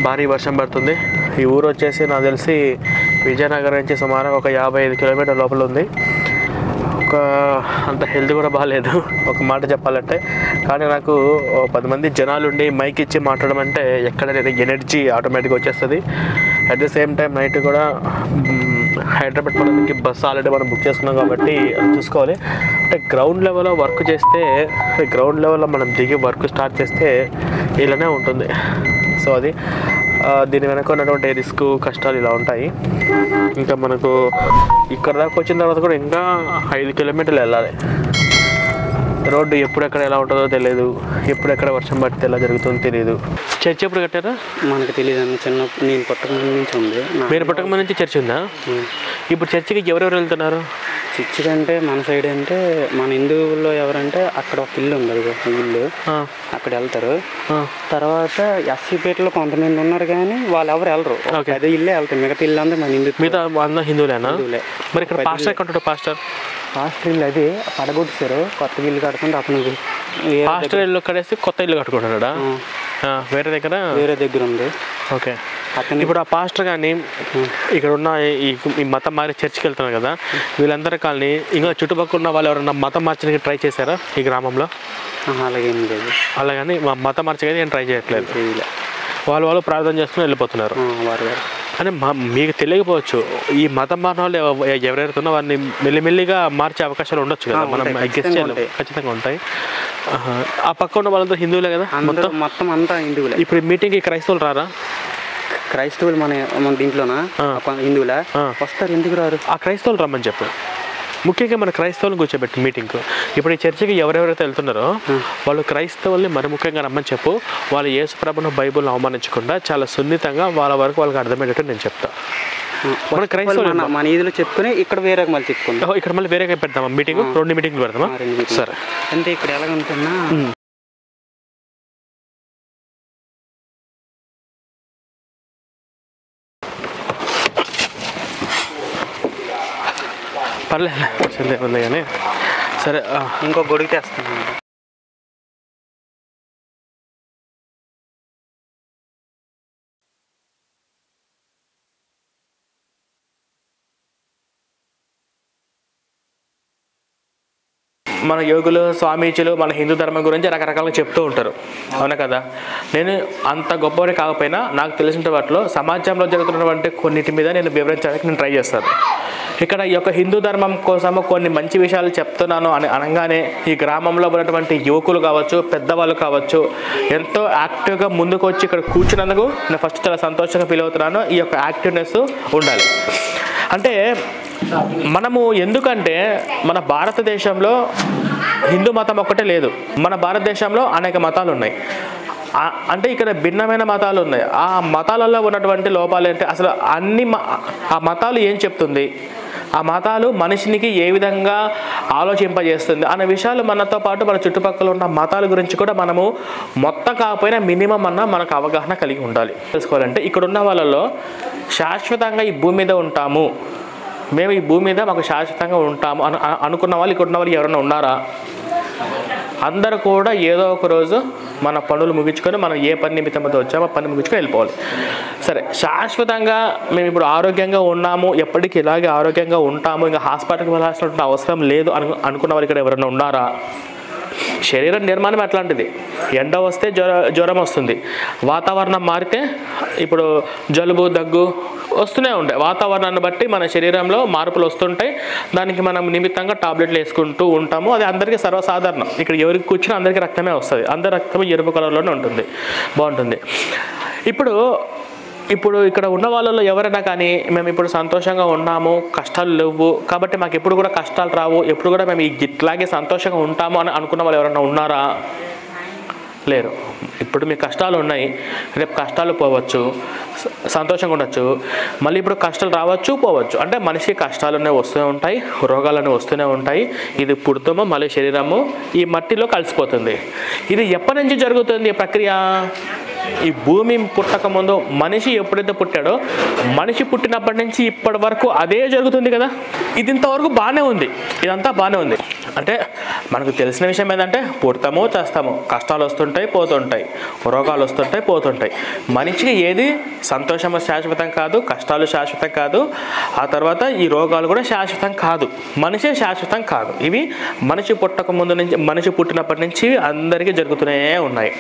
భారీ వర్షం పడుతుంది. ఈ ఊరు వచ్చేసి నాకు తెలిసి విజయనగరం నుంచి సుమారు ఒక 55 కిలోమీటర్ లోపల ఉంది. అంత హెల్త్ కూడా బాగాలేదు ఒక మాట చెప్పాలంటే. కానీ నాకు 10 మంది జనాలు ఉండి మైక్ ఇచ్చి మాట్లాడడం అంటే ఎక్కడ ఎనర్జీ ఆటోమేటిక్గా వచ్చేస్తుంది. At the same time night కూడా హైదరాబాద్ పోవడానికి బస్సు ఆల్రెడీ మనం బుక్ చేసుకున్నాం కాబట్టి చూసుకోవాలి. అంటే గ్రౌండ్ లెవెల్లో వర్క్ చేస్తే, గ్రౌండ్ లెవెల్లో మనం దిగి వర్క్ స్టార్ట్ చేస్తే ఇలానే ఉంటుంది. సో అది దీని వెనక ఉన్నటువంటి రిస్క్ కష్టాలు ఇలా ఉంటాయి. ఇంకా మనకు ఇక్కడ దాకా వచ్చిన తర్వాత కూడా ఇంకా 5 కిలోమీటర్లు వెళ్ళాలి. రోడ్డు ఎప్పుడెక్కడ ఎలా ఉంటుందో తెలియదు, ఎప్పుడెక్కడ వర్షం పడితే ఎలా జరుగుతుందో తెలియదు. చర్చ్ ఎప్పుడు కట్టారా? మనకు తెలియదు అన్న. చిన్నప్పుడు నేను పుట్టక ముందు నుంచి ఉంది. మీరు పుట్టక ముందు నుంచి చర్చ్ ఉందా? ఇప్పుడు చర్చికి ఎవరెవరు వెళ్తున్నారు? చర్చికి అంటే మన సైడ్ అంటే మన హిందువుల్లో ఎవరంటే అక్కడ ఒక ఇల్లు ఉంది, అది ఇల్లు, అక్కడ వెళ్తారు. తర్వాత ఎస్సీపేటలో కొంతమంది ఉన్నారు కానీ వాళ్ళు ఎవరు వెళ్ళరు, అదే ఇల్లే వెళ్తారు. మిగతా ఇల్లు అంతా మన మిగతా హిందువులేనా? మరి ఇక్కడ పాస్టర్ ఎక్కడ? పాస్టర్ ఇల్లు అది పడగొట్టారు, కొత్త ఇల్లు కడుతుంటే అతను పాస్టర్ ఇల్లు కట్టేసి కొత్త ఇల్లు కట్టుకుంటున్నాడా? వేరే దగ్గర ఉంది. ఓకే. ఇప్పుడు ఆ పాస్టర్ కానీ ఇక్కడ ఉన్న ఈ మతం మారి చర్చికి వెళ్తున్నారు కదా, వీళ్ళందరూ కానీ ఇంకా చుట్టుపక్కల ఉన్న వాళ్ళు ఎవరన్నా మతం మార్చడానికి ట్రై చేశారా ఈ గ్రామంలో? అలాగేం లేదు. అలాగని మతం మార్చడానికి ఏం ట్రై చేయట్లేదు. వాళ్ళు ప్రార్థన చేసుకుని వెళ్ళిపోతున్నారు. అని మీకు తెలియకపోవచ్చు, ఈ మతం మారిన వాళ్ళు ఎవరెవరైతే ఉన్నా వారిని మెల్లిమెల్లిగా మార్చే అవకాశాలు ఉండొచ్చు కదా, మనం గెస్ట్ చేయాలి. ఖచ్చితంగా ఉంటాయి. ఆ పక్క ఉన్న వాళ్ళంతా హిందువులే కదా? మొత్తం అంతా హిందువులే. ఇప్పుడు మీటింగ్కి క్రైస్తవులు రారా? క్రైస్తవులు మన దీంట్లోనా హిందువులా వస్తారు, ఎందుకు రారు? ఆ క్రైస్తవులు రమ్మని చెప్పు. ముఖ్యంగా మన క్రైస్తవులను కూర్చోబెట్టి మీటింగ్కు. ఇప్పుడు ఈ చర్చికి ఎవరెవరైతే వెళ్తున్నారో వాళ్ళు క్రైస్తవుల్ని మరి ముఖ్యంగా రమ్మని చెప్పు. వాళ్ళు యేసు ప్రభువును బైబిల్ని అవమానించకుండా చాలా సున్నితంగా వాళ్ళ వరకు వాళ్ళకి అర్థమయ్యేటట్టు నేను చెప్తాను. మన క్రైస్తవులు మన ఈదులో చెప్పుకుని ఇక్కడ వేరే మళ్ళీ చెప్పుకుంటాం. ఇక్కడ మళ్ళీ వేరేగా పెడతామా మీటింగ్? 2 మీటింగ్లు పెడతామా? సరే. అంటే ఇక్కడ ఎలాగంటున్నా పర్లేదు కానీ సరే. ఇంకో గొడుగు తెస్తాను. మన యోగులు, స్వామీజీలు మన హిందూ ధర్మం గురించి రకరకాలుగా చెప్తూ ఉంటారు, అవునా కదా? నేను అంత గొప్పవాడి కాకపోయినా నాకు తెలిసిన వాటిలో సమాజంలో జరుగుతున్నటువంటి కొన్నిటి మీద నేను వివరించడానికి నేను ట్రై చేస్తాను. ఇక్కడ ఈ యొక్క హిందూ ధర్మం కోసము కొన్ని మంచి విషయాలు చెప్తున్నాను అని అనగానే ఈ గ్రామంలో ఉన్నటువంటి యువకులు కావచ్చు, పెద్దవాళ్ళు కావచ్చు, ఎంతో యాక్టివ్గా ముందుకు వచ్చి ఇక్కడ కూర్చున్నందుకు నేను ఫస్ట్ చాలా సంతోషంగా ఫీల్ అవుతున్నాను. ఈ యొక్క యాక్టివ్నెస్ ఉండాలి. అంటే మనము ఎందుకంటే మన భారతదేశంలో హిందూ మతం ఒక్కటే లేదు, మన భారతదేశంలో అనేక మతాలు ఉన్నాయి. అంటే ఇక్కడ భిన్నమైన మతాలు ఉన్నాయి. ఆ మతాలలో ఉన్నటువంటి లోపాలు ఏంటి, అసలు ఆ మతాలు ఏం చెప్తుంది, ఆ మతాలు మనిషినికి ఏ విధంగా ఆలోచింపజేస్తుంది అనే విషయాలు మనతో పాటు మన చుట్టుపక్కల ఉన్న మతాల గురించి కూడా మనము మొత్తం కాకపోయినా మినిమం అన్న మనకు అవగాహన కలిగి ఉండాలి. తెలుసుకోవాలంటే ఇక్కడ ఉన్న వాళ్ళలో శాశ్వతంగా ఈ భూమి మీద ఉంటాము, మేము ఈ భూమి మీద మాకు శాశ్వతంగా ఉంటాము అనుకున్న వాళ్ళు ఇక్కడ ఉన్న వాళ్ళు ఎవరైనా ఉన్నారా? అందరూ కూడా ఏదో ఒక రోజు మన పనులు ముగించుకొని మనం ఏ పని నిమిత్తంతో వచ్చామో పని ముగించుకొని వెళ్ళిపోవాలి. సరే, శాశ్వతంగా మేము ఇప్పుడు ఆరోగ్యంగా ఉన్నాము, ఎప్పటికీ ఇలాగే ఆరోగ్యంగా ఉంటాము, ఇంకా హాస్పిటల్కి వెళ్ళాల్సినటువంటి అవసరం లేదు అనుకున్న వాళ్ళు ఇక్కడ ఎవరైనా ఉన్నారా? శరీర నిర్మాణం అట్లాంటిది. ఎండ వస్తే జ్వరం వస్తుంది, వాతావరణం మారితే ఇప్పుడు జలుబు, దగ్గు వస్తూనే ఉంటాయి. వాతావరణాన్ని బట్టి మన శరీరంలో మార్పులు వస్తుంటాయి. దానికి మనం నిమిత్తంగా టాబ్లెట్లు వేసుకుంటూ ఉంటాము. అది అందరికీ సర్వసాధారణం. ఇక్కడ ఎవరికి కూర్చున్నా అందరికీ రక్తమే వస్తుంది. అందరి రక్తం ఎరుపు కలర్లోనే ఉంటుంది, బాగుంటుంది. ఇప్పుడు ఇక్కడ ఉన్న వాళ్ళలో ఎవరైనా కానీ మేము ఇప్పుడు సంతోషంగా ఉన్నాము, కష్టాలు లేవు కాబట్టి మాకు ఎప్పుడు కూడా కష్టాలు రావు, ఎప్పుడు కూడా మేము ఇట్లాగే సంతోషంగా ఉంటాము అని అనుకున్న వాళ్ళు ఎవరైనా ఉన్నారా? లేరు. ఇప్పుడు మీకు కష్టాలు ఉన్నాయి, రేపు కష్టాలు పోవచ్చు, సంతోషంగా ఉండొచ్చు, మళ్ళీ ఇప్పుడు కష్టాలు రావచ్చు, పోవచ్చు. అంటే మనిషికి కష్టాలనే వస్తూనే ఉంటాయి, రోగాలనే వస్తూనే ఉంటాయి. ఇది పుడుతామో మళ్ళీ శరీరము ఈ మట్టిలో కలిసిపోతుంది. ఇది ఎప్పటి నుంచి జరుగుతుంది ఈ ప్రక్రియ? ఈ భూమి పుట్టక ముందు మనిషి ఎప్పుడైతే పుట్టాడో మనిషి పుట్టినప్పటి నుంచి ఇప్పటి వరకు అదే జరుగుతుంది కదా. ఇది ఇంతవరకు బాగానే ఉంది, ఇదంతా బాగానే ఉంది. అంటే మనకు తెలిసిన విషయం ఏంటంటే పుడతామో చేస్తామో, కష్టాలు వస్తుంటాయి పోతుంటాయి, రోగాలు వస్తుంటాయి పోతుంటాయి. మనిషికి ఏది సంతోషము శాశ్వతం కాదు, కష్టాలు శాశ్వతం కాదు, ఆ తర్వాత ఈ రోగాలు కూడా శాశ్వతం కాదు, మనిషే శాశ్వతం కాదు. ఇవి మనిషి పుట్టక ముందు నుంచి, మనిషి పుట్టినప్పటి నుంచి అందరికీ జరుగుతూనే ఉన్నాయి.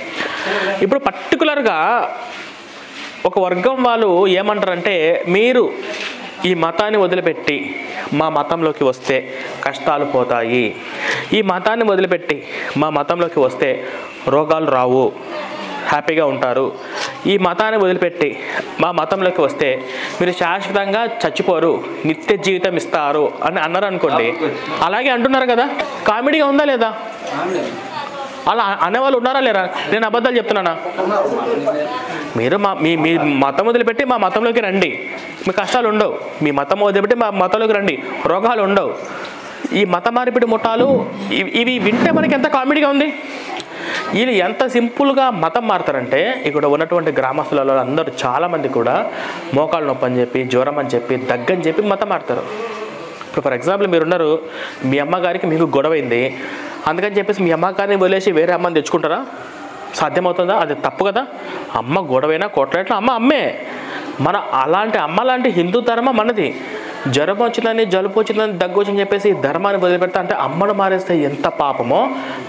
ఇప్పుడు పర్టికులర్గా ఒక వర్గం వాళ్ళు ఏమంటారంటే, మీరు ఈ మతాన్ని వదిలిపెట్టి మా మతంలోకి వస్తే కష్టాలు పోతాయి, ఈ మతాన్ని వదిలిపెట్టి మా మతంలోకి వస్తే రోగాలు రావు, హ్యాపీగా ఉంటారు, ఈ మతాన్ని వదిలిపెట్టి మా మతంలోకి వస్తే మీరు శాశ్వతంగా చచ్చిపోరు, నిత్య జీవితం ఇస్తారు అని అన్నారు అనుకోండి. అలాగే అంటున్నారు కదా, కామెడీగా ఉందా లేదా? అలా అనేవాళ్ళు ఉన్నారా లేరా? నేను అబద్ధాలు చెప్తున్నానా? మీరు మీ మతం వదిలిపెట్టి మా మతంలోకి రండి, మీ కష్టాలు ఉండవు. మీ మతం వదిలిపెట్టి మా మతంలోకి రండి, రోగాలు ఉండవు. ఈ మత మార్పిడి ముఠాలు ఇవి వింటే మనకి ఎంత కామెడీగా ఉంది. వీళ్ళు ఎంత సింపుల్గా మతం మారుతారంటే, ఇక్కడ ఉన్నటువంటి గ్రామస్తులలో అందరూ చాలామంది కూడా మోకాలు నొప్పి అని చెప్పి, జ్వరం అని చెప్పి, దగ్గని చెప్పి మతం మారుతారు. ఇప్పుడు ఫర్ ఎగ్జాంపుల్ మీరున్నారు, మీ అమ్మగారికి మీకు గొడవైంది, అందుకని చెప్పేసి మీ అమ్మగారిని వదిలేసి వేరే అమ్మని తెచ్చుకుంటారా? సాధ్యమవుతుందా? అది తప్పు కదా. అమ్మ గొడవైనా కొట్లాడినా అమ్మ అమ్మే. మన అలాంటి అమ్మ లాంటి హిందూ ధర్మం మనది. జ్వరం వచ్చిందని, జలుబు వచ్చిందని, దగ్గు వచ్చిందని చెప్పేసి ధర్మాన్ని వదిలిపెడతా అంటే అమ్మను మారేస్తే ఎంత పాపమో,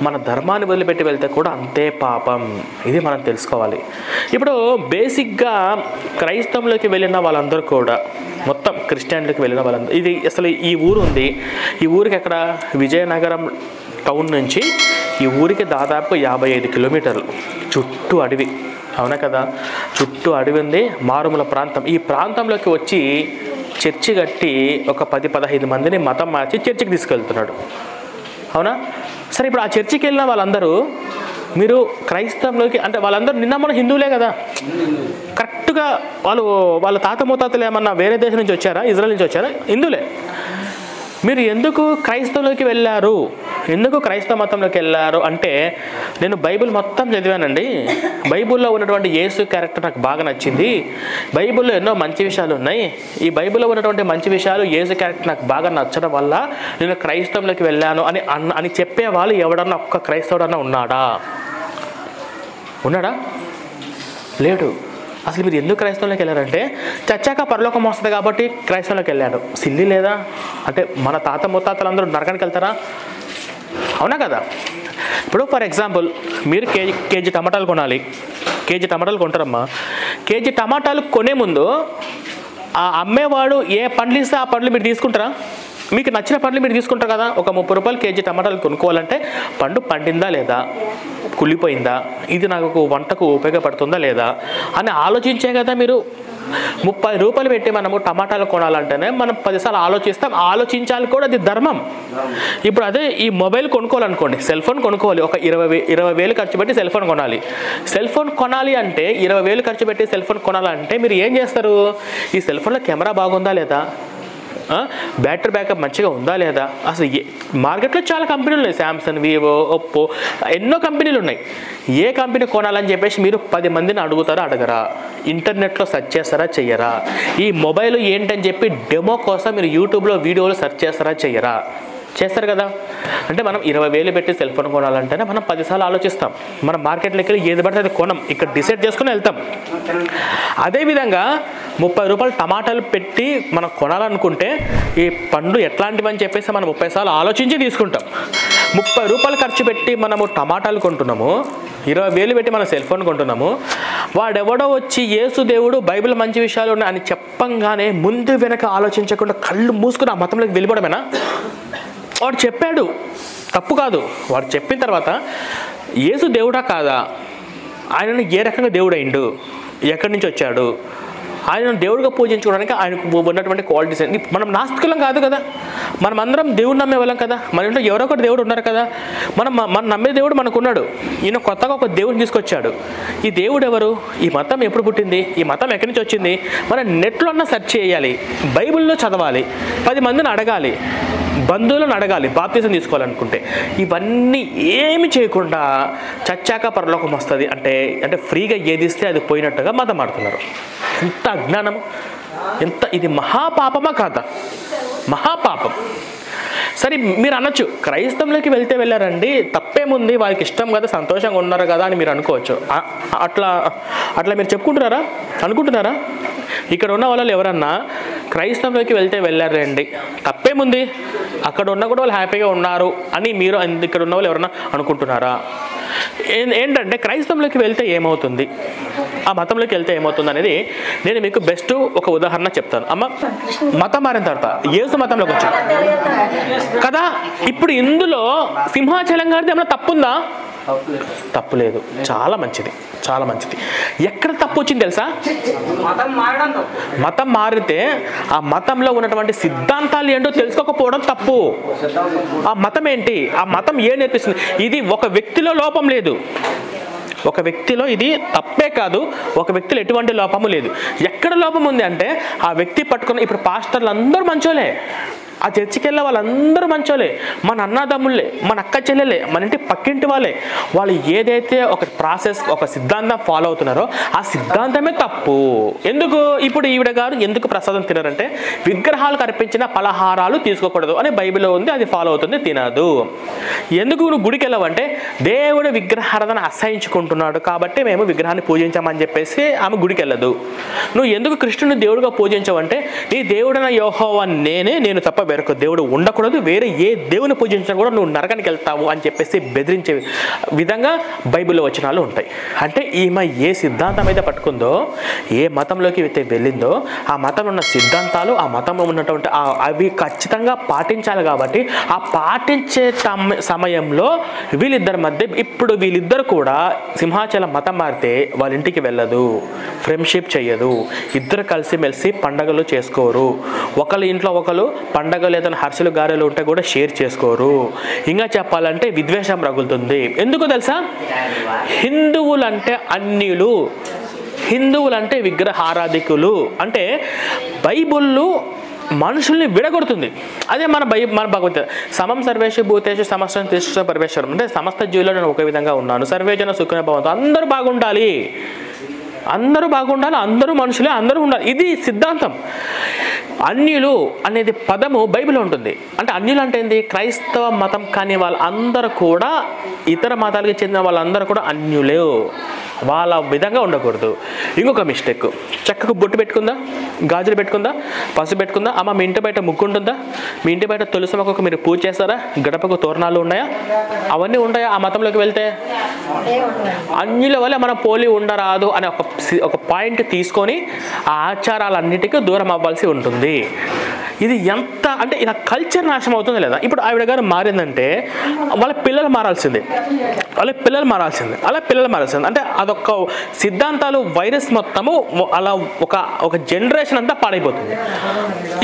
మన ధర్మాన్ని వదిలిపెట్టి వెళ్తే కూడా అంతే పాపం. ఇది మనం తెలుసుకోవాలి. ఇప్పుడు బేసిక్గా క్రైస్తవంలోకి వెళ్ళిన వాళ్ళందరూ కూడా, మొత్తం క్రిస్టియన్లోకి వెళ్ళిన వాళ్ళందరూ, ఇది అసలు ఈ ఊరు ఉంది, ఈ ఊరికి ఎక్కడ, విజయనగరం టౌన్ నుంచి ఈ ఊరికి దాదాపు 55 కిలోమీటర్లు, చుట్టూ అడవి. అవునా కదా, చుట్టూ అడవి ఉంది, మారుమూల ప్రాంతం. ఈ ప్రాంతంలోకి వచ్చి చర్చి కట్టి ఒక 10-15 మందిని మతం మార్చి చర్చికి తీసుకెళ్తున్నాడు. అవునా? సరే, ఇప్పుడు ఆ చర్చికి వెళ్ళిన వాళ్ళందరూ మీరు క్రైస్తవంలోకి అంటే వాళ్ళందరూ నిన్న మన హిందువులే కదా, కరెక్ట్గా వాళ్ళ తాత ముత్తాతలు ఏమన్నా వేరే దేశం నుంచి వచ్చారా, ఇజ్రాయెల్ నుంచి వచ్చారా? హిందువులే. మీరు ఎందుకు క్రైస్తవంలోకి వెళ్ళారు, ఎందుకు క్రైస్తవ మతంలోకి వెళ్ళారు అంటే, నేను బైబిల్ మొత్తం చదివానండి, బైబిల్లో ఉన్నటువంటి యేసు క్యారెక్టర్ నాకు బాగా నచ్చింది, బైబిల్లో ఎన్నో మంచి విషయాలు ఉన్నాయి, ఈ బైబిల్లో ఉన్నటువంటి మంచి విషయాలు, యేసు క్యారెక్టర్ నాకు బాగా నచ్చడం వల్ల నేను క్రైస్తవంలోకి వెళ్ళాను అని చెప్పే వాళ్ళు ఎవడన్నా ఒక్క క్రైస్తవుడన్నా ఉన్నాడా? లేడు. అసలు మీరు ఎందుకు క్రైస్తవంలోకి వెళ్ళారంటే, చచ్చాక పరలోకం వస్తుంది కాబట్టి క్రైస్తవంలోకి వెళ్ళాడు. సిల్లి లేదా? అంటే మన తాత ముత్తాతలందరూ నరకానికి వెళ్తారా? అవునా కదా. ఇప్పుడు ఫర్ ఎగ్జాంపుల్ మీరు కేజీ టమాటాలు కొనాలి, కేజీ టమాటాలు కొంటారమ్మా. కేజీ టమాటాలు కొనే ముందు ఆ అమ్మేవాడు ఏ పండ్లు ఇస్తే ఆ పండ్లు మీరు తీసుకుంటారా? మీకు నచ్చిన పండ్లు మీరు తీసుకుంటారు కదా. ఒక 30 రూపాయలు కేజీ టమాటాలు కొనుక్కోవాలంటే పండు పండిందా లేదా, కుళ్ళిపోయిందా, ఇది నాకు వంటకు ఉపయోగపడుతుందా లేదా అని ఆలోచించే కదా మీరు 30 రూపాయలు పెట్టి మనము టమాటాలు కొనాలంటేనే మనం 10 సార్లు ఆలోచిస్తాం. ఆలోచించాలి కూడా, అది ధర్మం. ఇప్పుడు అదే ఈ మొబైల్ కొనుక్కోవాలనుకోండి, సెల్ ఫోన్ కొనుక్కోవాలి, ఒక 20,000 ఖర్చు పెట్టి సెల్ ఫోన్ కొనాలి. సెల్ ఫోన్ కొనాలి అంటే 20,000 ఖర్చు పెట్టి సెల్ ఫోన్ కొనాలంటే మీరు ఏం చేస్తారు? ఈ సెల్ ఫోన్లో కెమెరా బాగుందా లేదా, బ్యాటరీ బ్యాకప్ మంచిగా ఉందా లేదా, అసలు మార్కెట్లో చాలా కంపెనీలు ఉన్నాయి, శాంసంగ్, వివో, ఒప్పో, ఎన్నో కంపెనీలు ఉన్నాయి. ఏ కంపెనీ కొనాలని చెప్పేసి మీరు 10 మందిని అడుగుతారా అడగరా? ఇంటర్నెట్లో సెర్చ్ చేస్తారా చెయ్యరా? ఈ మొబైల్ ఏంటని చెప్పి డెమో కోసం మీరు యూట్యూబ్లో వీడియోలు సెర్చ్ చేస్తారా చెయ్యరా? చేస్తారు కదా. అంటే మనం 20,000 పెట్టి సెల్ ఫోన్ కొనాలంటేనే మనం 10 సార్లు ఆలోచిస్తాం. మనం మార్కెట్లోకి వెళ్ళి ఏది పడితే అది కొనం, ఇక్కడ డిసైడ్ చేసుకుని వెళ్తాం. అదేవిధంగా 30 రూపాయలు టమాటాలు పెట్టి మనం కొనాలనుకుంటే ఈ పండు ఎట్లాంటివని చెప్పేసి మనం 30 సార్లు ఆలోచించి తీసుకుంటాం. 30 రూపాయలు ఖర్చు పెట్టి మనము టమాటాలు కొంటున్నాము, 20,000 పెట్టి మనం సెల్ ఫోన్ కొంటున్నాము. వాడెవడో వచ్చి యేసు దేవుడు బైబిల్ మంచి విషయాలు ఉన్నాయి అని చెప్పంగానే ముందు వెనక ఆలోచించకుండా కళ్ళు మూసుకుని ఆ మతంలోకి వెళ్ళిపోవడమేనా? వాడు చెప్పాడు, తప్పు కాదు. వాడు చెప్పిన తర్వాత యేసు దేవుడా కాదా, ఆయనను ఏ రకంగా దేవుడు అయిండు, ఎక్కడి నుంచి వచ్చాడు, ఆయన దేవుడిగా పూజించుకోవడానికి ఆయనకు ఉన్నటువంటి క్వాలిటీస్. మనం నాస్తికులం కాదు కదా, మనం అందరం దేవుడు నమ్మే వాళ్ళం కదా, మన ఇంట్లో ఎవరో ఒకటి దేవుడు ఉన్నారు కదా. మనం నమ్మే దేవుడు మనకున్నాడు. ఈయన కొత్తగా ఒక దేవుడిని తీసుకొచ్చాడు. ఈ దేవుడు ఎవరు, ఈ మతం ఎప్పుడు పుట్టింది, ఈ మతం ఎక్కడి నుంచి వచ్చింది, మనం నెట్లో అన్నా సెర్చ్ చేయాలి, బైబిల్లో చదవాలి, 10 మందిని అడగాలి, బంధువులను అడగాలి బాప్తిజం తీసుకోవాలనుకుంటే. ఇవన్నీ ఏమి చేయకుండా చచ్చాక పరలోకం వస్తుంది అంటే ఫ్రీగా ఏది ఇస్తే అది పోయినట్టుగా మతం ఆడుతున్నారు. ఎంత అజ్ఞానం, ఇది మహాపాపమా కాదా? మహాపాపం. సరే మీరు అనొచ్చు, క్రైస్తవులకి వెళ్ళారండి, తప్పేముంది, వారికి ఇష్టం కదా, సంతోషంగా ఉన్నారు కదా అని మీరు అనుకోవచ్చు. అట్లా మీరు అనుకుంటున్నారా? ఇక్కడ ఉన్న వాళ్ళు ఎవరన్నా క్రైస్తవులకి వెళ్ళారండి, తప్పేముంది, అక్కడ ఉన్న కూడా వాళ్ళు హ్యాపీగా ఉన్నారు అని మీరు ఇక్కడ ఉన్న వాళ్ళు ఎవరన్నా అనుకుంటున్నారా? ఏంటంటే క్రైస్తవులకి వెళ్తే ఏమవుతుంది, ఆ మతంలోకి వెళ్తే ఏమవుతుంది అనేది నేను మీకు బెస్ట్ ఒక ఉదాహరణ చెప్తాను. అమ్మ మతం మారిన తర్వాత యేసు మతంలోకి వచ్చాను కదా. ఇప్పుడు ఇందులో సింహాచలం గారిది ఏమైనా తప్పుందా? తప్పు లేదు. చాలా మంచిది. ఎక్కడ తప్పు వచ్చింది తెలుసా? మతం మారితే ఆ మతంలో ఉన్నటువంటి సిద్ధాంతాలు ఏంటో తెలుసుకోకపోవడం తప్పు. ఆ మతం ఏంటి, ఆ మతం ఏం నేర్పిస్తుంది, ఇది ఒక వ్యక్తిలో లోపం లేదు, ఒక వ్యక్తిలో ఇది తప్పే కాదు, ఒక వ్యక్తిలో ఎటువంటి లోపము లేదు. ఎక్కడ లోపం ఉంది అంటే ఆ వ్యక్తి పట్టుకున్న, ఇప్పుడు పాస్టర్లు అందరూ మంచోలే, ఆ చర్చికి వెళ్ళే వాళ్ళందరూ మంచోలే, మన అన్నదమ్ముళ్ళే, మన అక్క చెల్లెలే, మన ఇంటి పక్కింటి వాళ్ళే. వాళ్ళు ఏదైతే ఒక ప్రాసెస్, ఒక సిద్ధాంతం ఫాలో అవుతున్నారో ఆ సిద్ధాంతమే తప్పు. ఎందుకు ఇప్పుడు ఈవిడ గారు ఎందుకు ప్రసాదం తినరంటే విగ్రహాలకు అర్పించిన పలహారాలు తీసుకోకూడదు అని బైబిల్లో ఉంది, అది ఫాలో అవుతుంది, తినదు. ఎందుకు నువ్వు గుడికి వెళ్ళవంటే దేవుడు విగ్రహారాధన అసహించుకుంటున్నాడు కాబట్టి మేము విగ్రహాన్ని పూజించామని చెప్పేసి ఆమె గుడికి వెళ్ళదు. నువ్వు ఎందుకు కృష్ణుని దేవుడిగా పూజించవంటే నీ దేవుడైన యెహోవా నేను తప్ప వేరొక దేవుడు ఉండకూడదు, వేరే ఏ దేవుని పూజించినా కూడా నువ్వు నరకానికి వెళ్తావు అని చెప్పేసి బెదిరించే విధంగా బైబిల్లో వచనాలు ఉంటాయి. అంటే ఈమె ఏ సిద్ధాంతం అయితే పట్టుకుందో, ఏ మతంలోకి అయితే వెళ్ళిందో ఆ మతంలో ఉన్న సిద్ధాంతాలు, ఆ మతంలో ఉన్నటువంటి అవి ఖచ్చితంగా పాటించాలి. కాబట్టి ఆ పాటించే సమయంలో వీళ్ళిద్దరి మధ్య, ఇప్పుడు వీళ్ళిద్దరు కూడా సింహాచలం మతం మారితే వాళ్ళ ఇంటికి వెళ్ళదు, ఫ్రెండ్షిప్ చెయ్యదు, ఇద్దరు కలిసిమెలిసి పండగలు చేసుకోరు, ఒకళ్ళ ఇంట్లో ఒకరు పండగలు ఏదైనా హర్షలు గారెలు ఉంటే కూడా షేర్ చేసుకోరు. ఇంకా చెప్పాలంటే విద్వేషం రగులుతుంది. ఎందుకు తెలుసా? హిందువులంటే అన్యులు, హిందువులంటే విగ్రహారాధికులు. అంటే బైబిల్లో మనుషుల్ని విడగొడుతుంది. అదే మన భగవద్గీత, సమం సర్వేషు భూతేషు సమస్తం తిష్ట పరమేశ్వరం, అంటే సమస్త జీవుల్లో నేను ఒక విధంగా ఉన్నాను, సర్వేజన సుఖినో భవంతు, అందరూ బాగుండాలి, అందరూ మనుషులే, అందరూ ఉండాలి, ఇది సిద్ధాంతం. అన్యులు అనేది పదము బైబిల్లో ఉంటుంది. అంటే అన్యులు అంటే ఏంది? క్రైస్తవ మతం కానీ వాళ్ళందరూ కూడా, ఇతర మతాలకు చెందిన వాళ్ళందరూ కూడా అన్యులే, వాళ్ళ విధంగా ఉండకూడదు. ఇంకొక మిస్టేక్, చక్కకు బొట్టు పెట్టుకుందా, గాజులు పెట్టుకుందా, పసుపు పెట్టుకుందా, అమ్మ మీ ఇంటి బయట ముగ్గు ఉంటుందా, మీ ఇంటి బయట తులసి మొక్కకు మీరు పూజ చేస్తారా, గడపకు తోరణాలు ఉన్నాయా, అవన్నీ ఉంటాయా? ఆ మతంలోకి వెళ్తే అన్యుల వల్ల మనం పోలి ఉండరాదు అనే ఒక పాయింట్ తీసుకొని ఆ ఆచారాలన్నిటికీ దూరం అవ్వాల్సి ఉంటుంది. ఇది ఎంత అంటే ఇలా కల్చర్ నాశనం అవుతుంది లేదా? ఇప్పుడు ఆవిడ గారు మారిందంటే వాళ్ళ పిల్లలు మారాల్సిందే, అలా పిల్లలు మారాల్సిందే. అంటే అదొక సిద్ధాంతాలు వైరస్ మొత్తము అలా ఒక జనరేషన్ అంతా పాడైపోతుంది.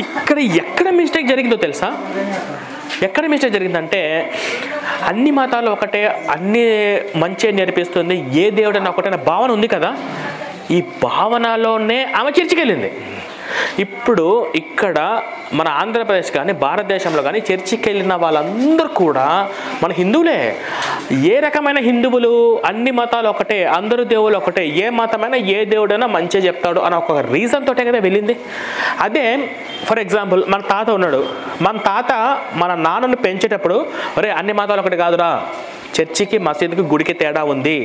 ఇక్కడ ఎక్కడ మిస్టేక్ జరిగిందో తెలుసా? ఎక్కడ మిస్టేక్ జరిగిందంటే అన్ని మతాలు ఒకటే, అన్ని మంచి నేర్పిస్తుంది, ఏ దేవుడైనా ఒకటైనా భావన ఉంది కదా, ఈ భావనలోనే ఆమె చర్చికి వెళ్ళింది. ఇప్పుడు ఇక్కడ మన ఆంధ్రప్రదేశ్ కానీ భారతదేశంలో కానీ చర్చికి వెళ్ళిన వాళ్ళందరూ కూడా మన హిందువులే. ఏ రకమైన హిందువులు? అన్ని మతాలు ఒకటే, అందరూ దేవుళ్ళు ఒకటే, ఏ మతమైనా ఏ దేవుడైనా మంచిగా చెప్తాడు అని ఒక రీజన్ తోటే కదా వెళ్ళింది. అదే ఫర్ ఎగ్జాంపుల్ మన తాత ఉన్నాడు, మన తాత మన నాన్నను పెంచేటప్పుడు ఒరే అన్ని మతాలు ఒకటి కాదురా, చర్చికి మసీదుకి గుడికి తేడా ఉంది,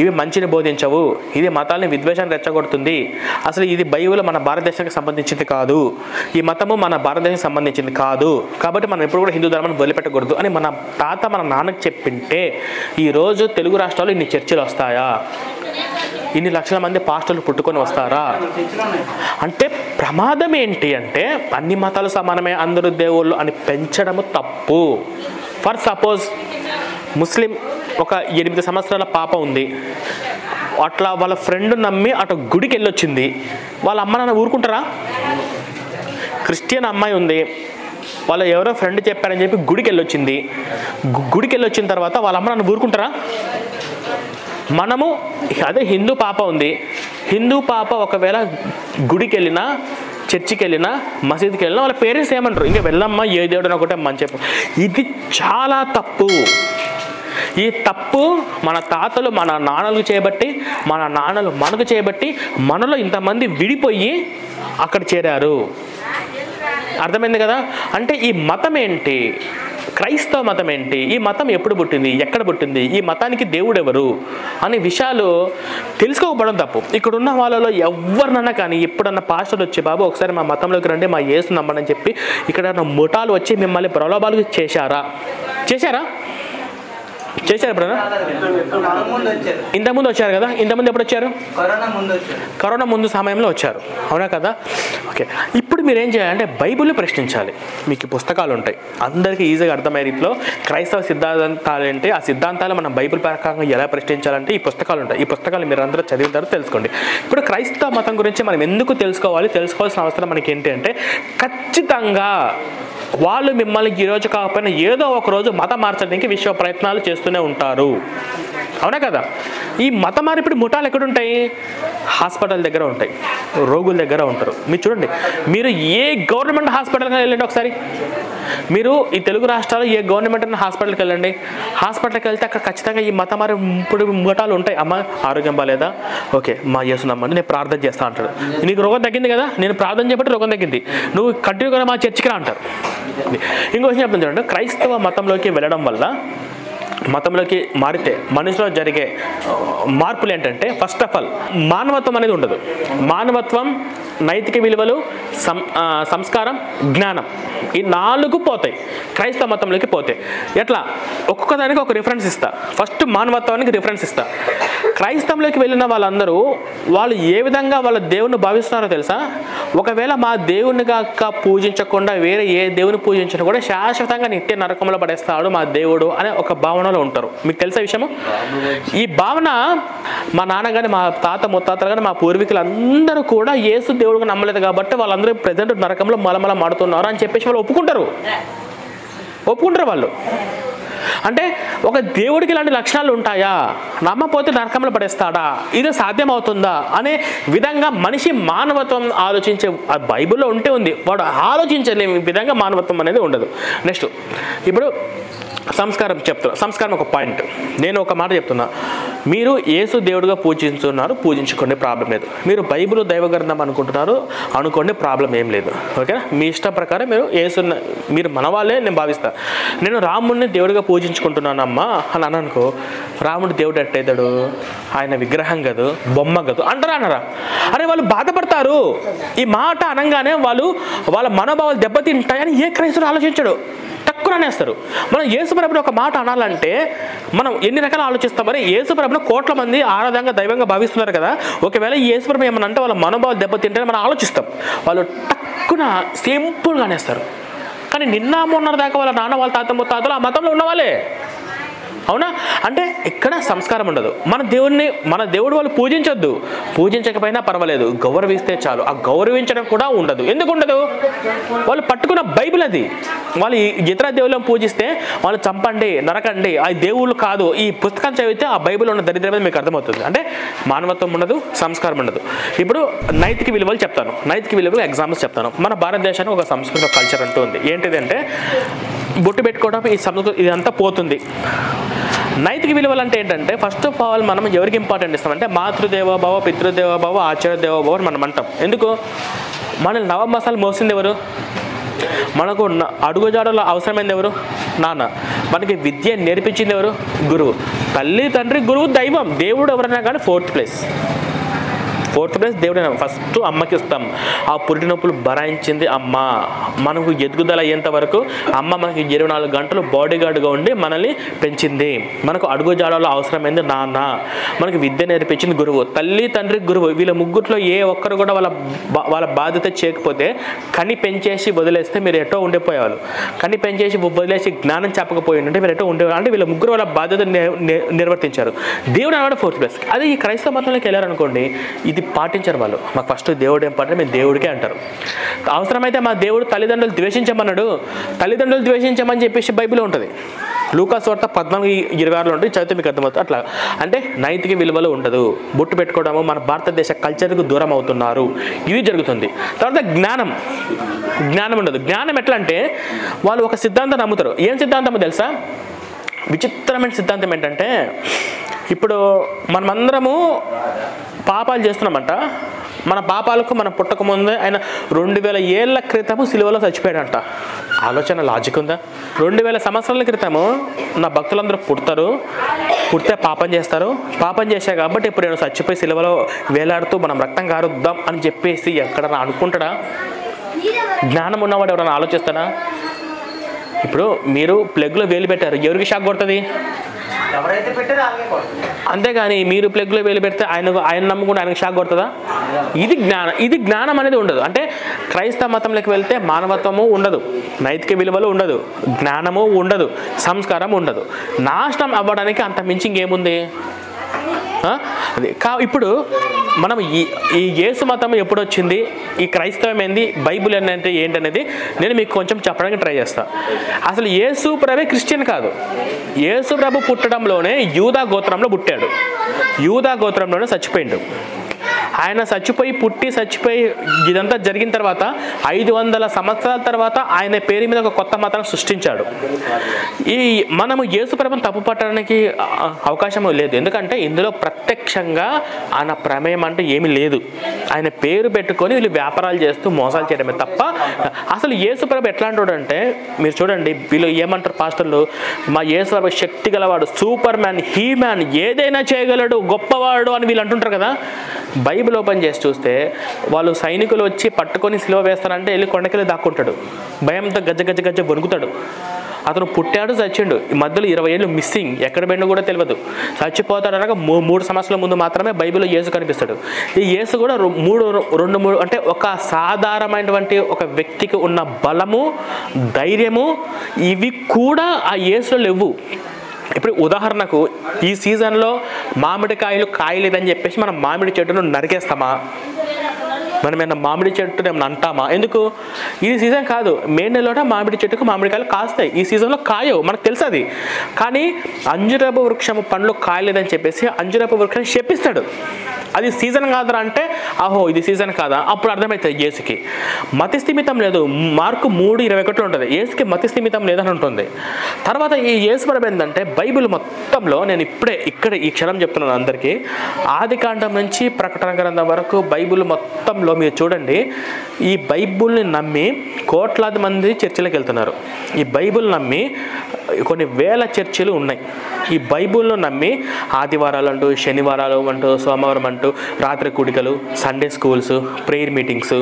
ఇవి మంచిని బోధించవు, ఇది మతాలని విద్వేషాన్ని రెచ్చగొడుతుంది, అసలు ఇది బైబిల్ మన భారతదేశానికి సంబంధించింది కాదు, ఈ మతము మన భారతదేశానికి సంబంధించింది కాదు, కాబట్టి మనం ఎప్పుడు కూడా హిందూ ధర్మాన్ని వదిలిపెట్టకూడదు అని మన తాత మన నాన్నకి చెప్పింటే ఈరోజు తెలుగు రాష్ట్రాల్లో ఇన్ని చర్చిలు వస్తాయా? ఇన్ని లక్షల మంది పాస్టర్లు పుట్టుకొని వస్తారా? అంటే ప్రమాదం ఏంటి అంటే అన్ని మతాలు సమానమే, అందరూ దేవుళ్ళు అని పెంచడము తప్పు. ఫర్ సపోజ్ ముస్లిం ఒక 8 సంవత్సరాల పాప ఉంది, అట్లా వాళ్ళ ఫ్రెండ్ నమ్మి అటు గుడికి వెళ్ళొచ్చింది, వాళ్ళ అమ్మ నాన్న ఊరుకుంటారా? క్రిస్టియన్ అమ్మాయి ఉంది, వాళ్ళ ఎవరో ఫ్రెండ్ చెప్పారని చెప్పి గుడికి వెళ్ళొచ్చింది, గుడికి వెళ్ళొచ్చిన తర్వాత వాళ్ళ అమ్మ నాన్న ఊరుకుంటారా? మనము అదే హిందూ పాప ఉంది, హిందూ పాప ఒకవేళ గుడికి వెళ్ళినా, చర్చికి వెళ్ళినా, మసీదుకి వెళ్ళినా వాళ్ళ పేరెంట్స్ ఏమంటారు? ఇంకా వెళ్ళమ్మా, ఏ దేవుడు ఒకటే మంచి చెప్పు. ఇది చాలా తప్పు. ఈ తప్పు మన తాతలు మన నాన్నలకు చేయబట్టి, మన నాన్నలు మనకు చేయబట్టి మనలో ఇంతమంది విడిపోయి అక్కడ చేరారు. అర్థమైంది కదా? అంటే ఈ మతం ఏంటి? క్రైస్తవ మతం ఏంటి? ఈ మతం ఎప్పుడు పుట్టింది, ఎక్కడ పుట్టింది, ఈ మతానికి దేవుడు ఎవరు అనే విషయాలు తెలుసుకోకపోవడం తప్పు. ఇక్కడున్న వాళ్ళలో ఎవరినన్నా కానీ ఎప్పుడన్నా పాస్టర్లు వచ్చి, బాబు ఒకసారి మా మతంలోకి రండి, మా యేసు నమ్మని చెప్పి ఇక్కడ ముఠాలు వచ్చి మిమ్మల్ని ప్రలోభాలు చేశారా? చేశారా ఎప్పుడన్నా? ఇంతకుముందు వచ్చారు కదా. ఇంతకుముందు ఎప్పుడు వచ్చారు? కరోనా ముందు సమయంలో వచ్చారు, అవునా కదా? ఓకే, ఇప్పుడు మీరు ఏం చేయాలంటే బైబిల్ని ప్రశ్నించాలి. మీకు పుస్తకాలు ఉంటాయి, అందరికీ ఈజీగా అర్థమయ్యే రీతిలో క్రైస్తవ సిద్ధాంతాలు ఏంటి, ఆ సిద్ధాంతాలు మనం బైబిల్ ప్రకారంగా ఎలా ప్రశ్నించాలంటే ఈ పుస్తకాలు ఉంటాయి. ఈ పుస్తకాలు మీరు అందరూ చదివిన తర్వాత తెలుసుకోండి. ఇప్పుడు క్రైస్తవ మతం గురించి మనం ఎందుకు తెలుసుకోవాల్సిన అవసరం మనకి ఏంటి అంటే, ఖచ్చితంగా వాళ్ళు మిమ్మల్ని ఈరోజు కాకపోయినా ఏదో ఒక రోజు మతం మార్చడానికి విశ్వ ప్రయత్నాలు చేస్తూనే ఉంటారు, అవునా కదా? ఈ మత మార్పిడి ముఠాలు ఎక్కడుంటాయి? హాస్పిటల్ దగ్గర ఉంటాయి, రోగుల దగ్గర ఉంటారు. మీరు చూడండి, మీరు ఏ గవర్నమెంట్ హాస్పిటల్కి వెళ్ళండి ఒకసారి, మీరు ఈ తెలుగు రాష్ట్రాల్లో ఏ గవర్నమెంట్ హాస్పిటల్కి వెళ్ళండి, హాస్పిటల్కి వెళ్తే అక్కడ ఖచ్చితంగా ఈ మత మార్పిడి ముఠాలు ఉంటాయి. అమ్మ ఆరోగ్యం బాగాలేదా? ఓకే, మా యేసునమ్మని నేను ప్రార్థన చేస్తా అంటాడు. నీకు రోగం తగ్గింది కదా, నేను ప్రార్థన చేయబట్టి రోగం తగ్గింది, నువ్వు కంటిన్యూగా మా చర్చికి రా అంటారు. ఇంకో విషయం చెప్తాను చూడండి, క్రైస్తవ మతంలోకి వెళ్ళడం వల్ల, మతంలోకి మారితే మనిషిలో జరిగే మార్పులు ఏంటంటే, ఫస్ట్ ఆఫ్ ఆల్ మానవత్వం అనేది ఉండదు. మానవత్వం, నైతిక విలువలు, సంస్కారం, జ్ఞానం, ఈ 4 పోతాయి క్రైస్తవ మతంలోకి పోతే. ఎట్లా? ఒక్కొక్క దానికి ఒక రిఫరెన్స్ ఇస్తా. ఫస్ట్ మానవత్వానికి రిఫరెన్స్ ఇస్తా. క్రైస్తవంలోకి వెళ్ళిన వాళ్ళందరూ వాళ్ళు ఏ విధంగా వాళ్ళ దేవుని భావిస్తున్నారో తెలుసా? ఒకవేళ మా దేవుని కాక పూజించకుండా వేరే ఏ దేవుని పూజించినా కూడా శాశ్వతంగా నిత్య నరకంలో పడేస్తాడు మా దేవుడు అనే ఒక భావనలో ఉంటారు. మీకు తెలిసే విషయము? ఈ భావన మా నాన్న కానీ, మా తాత ముత్తాతలు కానీ, మా పూర్వీకులు అందరూ కూడా యేసు దేవుడిగా నమ్మలేదు కాబట్టి వాళ్ళందరూ ప్రజెంట్ నరకంలో మలమల మాడుతున్నారు అని చెప్పేసి వాళ్ళు ఒప్పుకుంటారు వాళ్ళు. అంటే ఒక దేవుడికి ఇలాంటి లక్షణాలు ఉంటాయా, నమ్మపోతే నరకంలో పడేస్తాడా, ఇది సాధ్యమవుతుందా అనే విధంగా మనిషి మానవత్వం ఆలోచించే బైబిల్లో ఉంటే ఉంది, వాడు ఆలోచించలే విధంగా మానవత్వం అనేది ఉండదు. నెక్స్ట్, ఇప్పుడు సంస్కారం చెప్తున్నా. సంస్కారం ఒక పాయింట్. నేను ఒక మాట చెప్తున్నా, మీరు యేసు దేవుడిగా పూజించున్నారు, పూజించుకోండి, ప్రాబ్లం లేదు. మీరు బైబిల్ దైవ గ్రంథం అనుకోండి, ప్రాబ్లం ఏం లేదు, ఓకేనా? మీ ఇష్టం ప్రకారం మీరు మన వాళ్ళే నేను భావిస్తా. నేను రాముడిని దేవుడిగా పూజించుకుంటున్నానమ్మా అని అనుకో, రాముడు దేవుడు ఎట్టయితాడు? ఆయన విగ్రహం కాదు, బొమ్మ కాదు అంటారా? అరే వాళ్ళు బాధపడతారు. ఈ మాట అనగానే వాళ్ళ మనోభావాలు దెబ్బతింటాయని ఏ క్రైస్తవుడు ఆలోచించాడు, తక్కువ అనేస్తారు. మనం యేసుప్రభుని ఒక మాట అనాలంటే మనం ఎన్ని రకాలు ఆలోచిస్తామని, యేసుప్రభుని కోట్ల మంది ఆరాధంగా దైవంగా భావిస్తున్నారు కదా. ఒకవేళ యేసుప్రభు ఏమన్నా అంటే వాళ్ళ మనోభావాలు దెబ్బతింటే మనం ఆలోచిస్తాం, వాళ్ళు తక్కువ సింపుల్గా అనేస్తారు. కానీ నిన్న మొన్న దాకా వాళ్ళ నాన్న, వాళ్ళ తాత ముత్తాతలు ఆ మతంలో ఉన్నవాళ్ళే, అవునా? అంటే ఇక్కడ సంస్కారం ఉండదు. మన దేవుడు వాళ్ళు పూజించొద్దు, పూజించకపోయినా పర్వాలేదు, గౌరవిస్తే చాలు. ఆ గౌరవించడం కూడా ఉండదు. ఎందుకు ఉండదు? వాళ్ళు పట్టుకున్న బైబిల్ అది. వాళ్ళు ఇతర దేవుళ్ళని పూజిస్తే వాళ్ళు చంపండి, నరకండి, ఆ దేవుళ్ళు కాదు. ఈ పుస్తకం చదివితే ఆ బైబిల్ ఉన్న దరిద్రం మీకు అర్థమవుతుంది. అంటే మానవత్వం ఉండదు, సంస్కారం ఉండదు. ఇప్పుడు నైతిక విలువలు చెప్తాను, నైతిక విలువలు ఎగ్జాంపుల్స్ చెప్తాను. మన భారతదేశానికి ఒక సంస్కృత కల్చర్ అంటూ ఉంది. ఏంటిదంటే బొట్టు పెట్టుకోవడం, ఈ సంస్కృతి ఇదంతా పోతుంది. నైతిక విలువలు అంటే ఏంటంటే, ఫస్ట్ ఆఫ్ ఆల్ మనం ఎవరికి ఇంపార్టెంట్ ఇస్తామంటే మాతృదేవోభవ, పితృదేవోభవ, ఆచార్య దేవోభవ అని మనం అంటాం. ఎందుకు? మనల్ని నవమసాలు మోసింది ఎవరు? మనకు అడుగుజాడలో అవసరమైంది ఎవరు? నాన్న. మనకి విద్య నేర్పించింది ఎవరు? గురువు. తల్లి, తండ్రి, గురువు, దైవం. దేవుడు ఎవరైనా కానీ 4th ప్లేస్. 4th ప్లేస్ దేవుడే. ఫస్ట్ అమ్మకి ఇస్తాం. ఆ పురిటి నొప్పులు భరాయించింది అమ్మ. మనకు ఎదుగుదల అయ్యేంత వరకు అమ్మ మనకి 24 గంటలు బాడీ గార్డ్గా ఉండి మనల్ని పెంచింది. మనకు అడుగు జాడలో అవసరమైంది నాన్న. మనకు విద్య నేర్పించింది గురువు. తల్లి తండ్రి గురువు వీళ్ళ ముగ్గురులో ఏ ఒక్కరు కూడా వాళ్ళ బాధ్యత చేయకపోతే కని పెంచేసి వదిలేస్తే మీరు ఎటో ఉండిపోయేవాళ్ళు. కని పెంచేసి వదిలేసి జ్ఞానం చెప్పకపోయి ఉంటే మీరు ఎటో ఉండేవాళ్ళు. అంటే వీళ్ళ ముగ్గురు వాళ్ళ బాధ్యత నిర్వర్తించారు. దేవుడు అన్నాడు 4th ప్లేస్. అదే ఈ క్రైస్తవ మతంలోకి వెళ్ళారనుకోండి, ఇది పాటించారు వాళ్ళు. మాకు ఫస్ట్ దేవుడు ఏం పాటే మేము దేవుడికే అంటారు. అవసరమైతే మా దేవుడు తల్లిదండ్రులు ద్వేషించమన్నాడు. తల్లిదండ్రులు ద్వేషించమని చెప్పేసి బైబిల్లో ఉంటుంది. లూకాసు వార్త 14:26 ఉంటుంది. చదివితే మీకు అర్థమవుతుంది. అట్లా అంటే నైతిక విలువలు ఉండదు. బొట్టు పెట్టుకోవడము మన భారతదేశ కల్చర్కు దూరం అవుతున్నారు. ఇది జరుగుతుంది. తర్వాత జ్ఞానం ఉండదు. జ్ఞానం ఎట్లా అంటే వాళ్ళు ఒక సిద్ధాంతం నమ్ముతారు. ఏం సిద్ధాంతమో తెలుసా? విచిత్రమైన సిద్ధాంతం ఏంటంటే, ఇప్పుడు మనమందరము పాపాలు చేస్తున్నామంట. మన పాపాలకు మనం పుట్టకముందే ఆయన 2000 ఏళ్ల క్రితము సిలువలో చచ్చిపోయాడంట. ఆలోచన లాజిక్ ఉందా? 2000 సంవత్సరాల క్రితము నా భక్తులందరూ పుడితే పాపం చేస్తారు. పాపం చేశా కాబట్టి ఇప్పుడు నేను చచ్చిపోయి సిలువలో వేలాడుతూ మనం రక్తం కారుద్దాం అని చెప్పేసి ఎక్కడన్నా అనుకుంటాడా? జ్ఞానం ఉన్నవాడు ఎవరైనా ఆలోచిస్తాడా? ఇప్పుడు మీరు ప్లగ్లో వేలు పెట్టారు, ఎవరికి షాక్ కొడుతుంది? ఎవరైతే పెట్టారో అలాగే కొడుతుంది. అంతేగాని మీరు ప్లగ్లో వేలు పెడితే ఆయన నమ్ముకుంటే ఆయనకు షాక్ కొడుతుందా? ఇది జ్ఞానం అనేది ఉండదు. అంటే క్రైస్తవ మతంలోకి వెళ్తే మానవత్వము ఉండదు, నైతిక విలువలు ఉండదు, జ్ఞానము ఉండదు, సంస్కారం ఉండదు. నాశనం అవ్వడానికి అంత మించి ఇంకేముంది? అది ఇప్పుడు మనం ఈ యేసు మతం ఎప్పుడు వచ్చింది, ఈ క్రైస్తవం ఏంది, బైబిల్ అంటే ఏంటనేది నేను మీకు కొంచెం చెప్పడానికి ట్రై చేస్తాను. అసలు యేసు ప్రభు క్రిస్టియన్ కాదు. యేసు ప్రభు పుట్టడంలోనే యూదా గోత్రంలో పుట్టాడు. యూదా గోత్రంలోనే చచ్చిపోయిండు. ఆయన చచ్చిపోయి ఇదంతా జరిగిన తర్వాత 500 సంవత్సరాల తర్వాత ఆయన పేరు మీద ఒక కొత్త మతాన్ని సృష్టించాడు. మనము యేసు ప్రభువుని తప్పు పట్టడానికి అవకాశం లేదు. ఎందుకంటే ఇందులో ప్రత్యక్షంగా ఆయన ప్రమేయం అంటే ఏమీ లేదు. ఆయన పేరు పెట్టుకొని వీళ్ళు వ్యాపారాలు చేస్తూ మోసాలు చేయడమే తప్ప అసలు యేసు ప్రభు ఎట్లాంటి అంటే, మీరు చూడండి వీళ్ళు ఏమంటారు పాస్టర్లు, మా యేసు ప్రభు శక్తి గలవాడు, సూపర్ మ్యాన్, హీ మ్యాన్, ఏదైనా చేయగలడు, గొప్పవాడు అని వీళ్ళు అంటుంటారు కదా. బైబిల్ ఓపెన్ చేసి చూస్తే వాళ్ళు సైనికులు వచ్చి పట్టుకొని సిలువ వేస్తారంటే వెళ్ళి కొండకెళ్ళి దాక్కుంటాడు. భయంతో గజ్జ వణుకుతాడు. అతను పుట్టాడు, చచ్చిండు. ఈ మధ్యలో 20 ఏళ్ళు మిస్సింగ్, ఎక్కడ పోయిండో కూడా తెలియదు. చచ్చిపోతాడు అనగా 3 సంవత్సరాల ముందు మాత్రమే బైబిల్లో యేసు కనిపిస్తాడు. ఈ యేసు కూడా 3 అంటే ఒక సాధారణమైనటువంటి ఒక వ్యక్తికి ఉన్న బలము, ధైర్యము ఇవి కూడా ఆ యేసులో లేవు. ఇప్పుడు ఉదాహరణకు ఈ సీజన్లో మామిడికాయలు కాయలేదని చెప్పేసి మనం మామిడి చెట్టును నరికేస్తామా? మనం ఏమన్నా మామిడి చెట్టు ఏమన్నా అంటామా? ఎందుకు? ఇది సీజన్ కాదు. మే నెలలో మామిడి చెట్టుకు మామిడికాయలు కాస్తాయి. ఈ సీజన్లో కాయవు, మనకు తెలుసు అది. కానీ అంజూరపు వృక్షము పండ్లు కాయలేదని చెప్పేసి అంజూరపు వృక్షాన్ని శపిస్తాడు. అది సీజన్ కాదురా అంటే, ఆహో ఇది సీజన్ కాదా? అప్పుడు అర్థమవుతుంది యేసుకి మతి స్థిమితం లేదు. మార్కు 3:21 ఉంటుంది. యేసుకి మతి స్థిమితం లేదని ఉంటుంది. తర్వాత ఈ యేసు ప్రభు ఏంటంటే బైబిల్ మొత్తంలో, నేను ఇక్కడ ఈ క్షణం చెప్తున్నాను అందరికీ, ఆదికాండం నుంచి ప్రకటన గ్రంథం వరకు బైబిల్ మొత్తంలో మీరు చూడండి, ఈ బైబిల్ని నమ్మి కోట్లాది మంది చర్చిలకు వెళ్తున్నారు. ఈ బైబిల్ నమ్మి కొన్ని వేల చర్చిలు ఉన్నాయి. ఈ బైబిల్ను నమ్మి ఆదివారాలు అంటూ, శనివారాలు అంటూ, సోమవారం అంటూ రాత్రి కూడికలు, సండే స్కూల్స్, ప్రేయర్ మీటింగ్స్,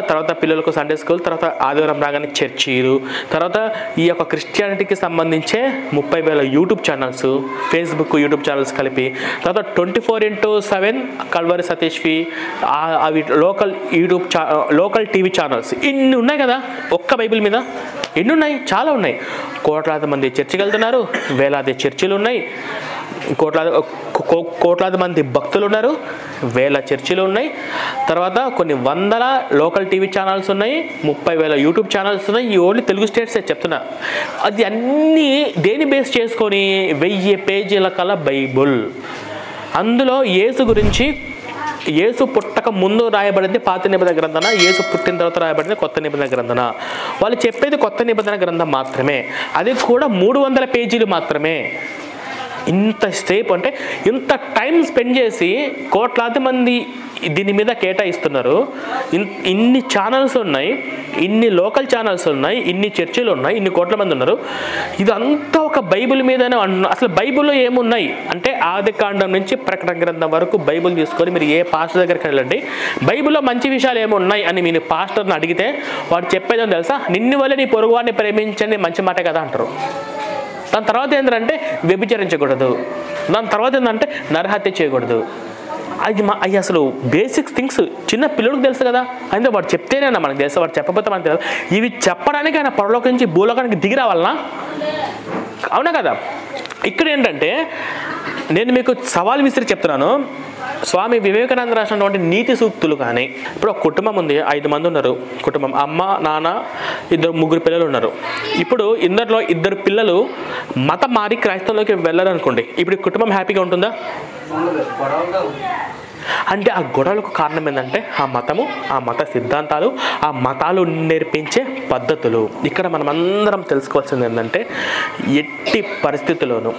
తర్వాత పిల్లలకు సండే స్కూల్, తర్వాత ఆదివారం రాగానే చర్చీలు, తర్వాత ఈ యొక్క క్రిస్టియానిటీకి సంబంధించే 30,000 YouTube channels, Facebook YouTube channels కలిపి, తర్వాత 24/7 కల్వరి సతీష్వి, అవి లోకల్ టీవీ ఛానల్స్, ఇన్ని ఉన్నాయి కదా ఒక్క బైబిల్ మీద. ఎన్ని ఉన్నాయి? చాలా ఉన్నాయి. కోట్లాది మంది చర్చికి వెళ్తున్నారు, వేలాది చర్చిలు ఉన్నాయి, కోట్లాది మంది భక్తులు ఉన్నారు, వేల చర్చిలు ఉన్నాయి, తర్వాత కొన్ని వందల లోకల్ టీవీ ఛానల్స్ ఉన్నాయి, 30,000 యూట్యూబ్ ఛానల్స్ ఉన్నాయి. ఈ ఓన్లీ తెలుగు స్టేట్సే చెప్తున్నా. అది అన్నీ దేని బేస్ చేసుకొని 1000 పేజీల కల బైబుల్. అందులో యేసు గురించి, యేసు పుట్టక ముందు రాయబడింది పాత నిబంధన గ్రంథన, యేసు పుట్టిన తర్వాత రాయబడింది కొత్త నిబంధన గ్రంథన. వాళ్ళు చెప్పేది కొత్త నిబంధన గ్రంథం మాత్రమే. అది కూడా 300 పేజీలు మాత్రమే. ఇంతసేపు అంటే ఇంత టైం స్పెండ్ చేసి కోట్లాది మంది దీని మీద కేటాయిస్తున్నారు. ఇన్ని ఛానల్స్ ఉన్నాయి, ఇన్ని లోకల్ ఛానల్స్ ఉన్నాయి, ఇన్ని చర్చిలు ఉన్నాయి, ఇన్ని కోట్ల మంది ఉన్నారు. ఇదంతా ఒక బైబిల్ మీదనే అసలు బైబిల్లో ఏమున్నాయి అంటే ఆది కాండం నుంచి ప్రకటన గ్రంథం వరకు బైబిల్ తీసుకొని మీరు ఏ పాస్టర్ దగ్గరికి వెళ్ళండి, బైబిల్లో మంచి విషయాలు ఏమున్నాయి అని మీరు పాస్టర్ని అడిగితే వాడు చెప్పేదో తెలుసా, నిన్ను వల్ల నీ పొరుగువాడిని ప్రేమించండి మంచి మాట కదా అంటారు. దాని తర్వాత ఏంటంటే వ్యభిచరించకూడదు, దాని తర్వాత ఏంటంటే నరహత్య చేయకూడదు. అవి అసలు బేసిక్ థింగ్స్ చిన్న పిల్లలకు తెలుసు కదా, అయితే వాడు చెప్తేనే మనకు తెలుసు, వాడు చెప్పకపోతే మనకు తెలుసు. ఇవి చెప్పడానికి ఆయన పరలోకం నుంచి భూలోకానికి దిగి రావాలనా? అవునా కదా? ఇక్కడ ఏంటంటే నేను మీకు సవాల్ విసిరి చెప్తున్నాను. స్వామి వివేకానంద రాసినటువంటి నీతి సూక్తులు కానీ, ఇప్పుడు ఒక కుటుంబం ఉంది, 5 మంది ఉన్నారు కుటుంబం, అమ్మ నాన్న 2-3 పిల్లలు ఉన్నారు. ఇప్పుడు ఇందరిలో 2 పిల్లలు మతం మారి క్రైస్తవంలోకి వెళ్ళారనుకోండి, ఇప్పుడు ఈ కుటుంబం హ్యాపీగా ఉంటుందా? అంటే ఆ గొడవలకు కారణం ఏంటంటే ఆ మతము, ఆ మత సిద్ధాంతాలు, ఆ మతాలు నేర్పించే పద్ధతులు. ఇక్కడ మనం అందరం తెలుసుకోవాల్సింది ఏంటంటే ఎట్టి పరిస్థితుల్లోనూ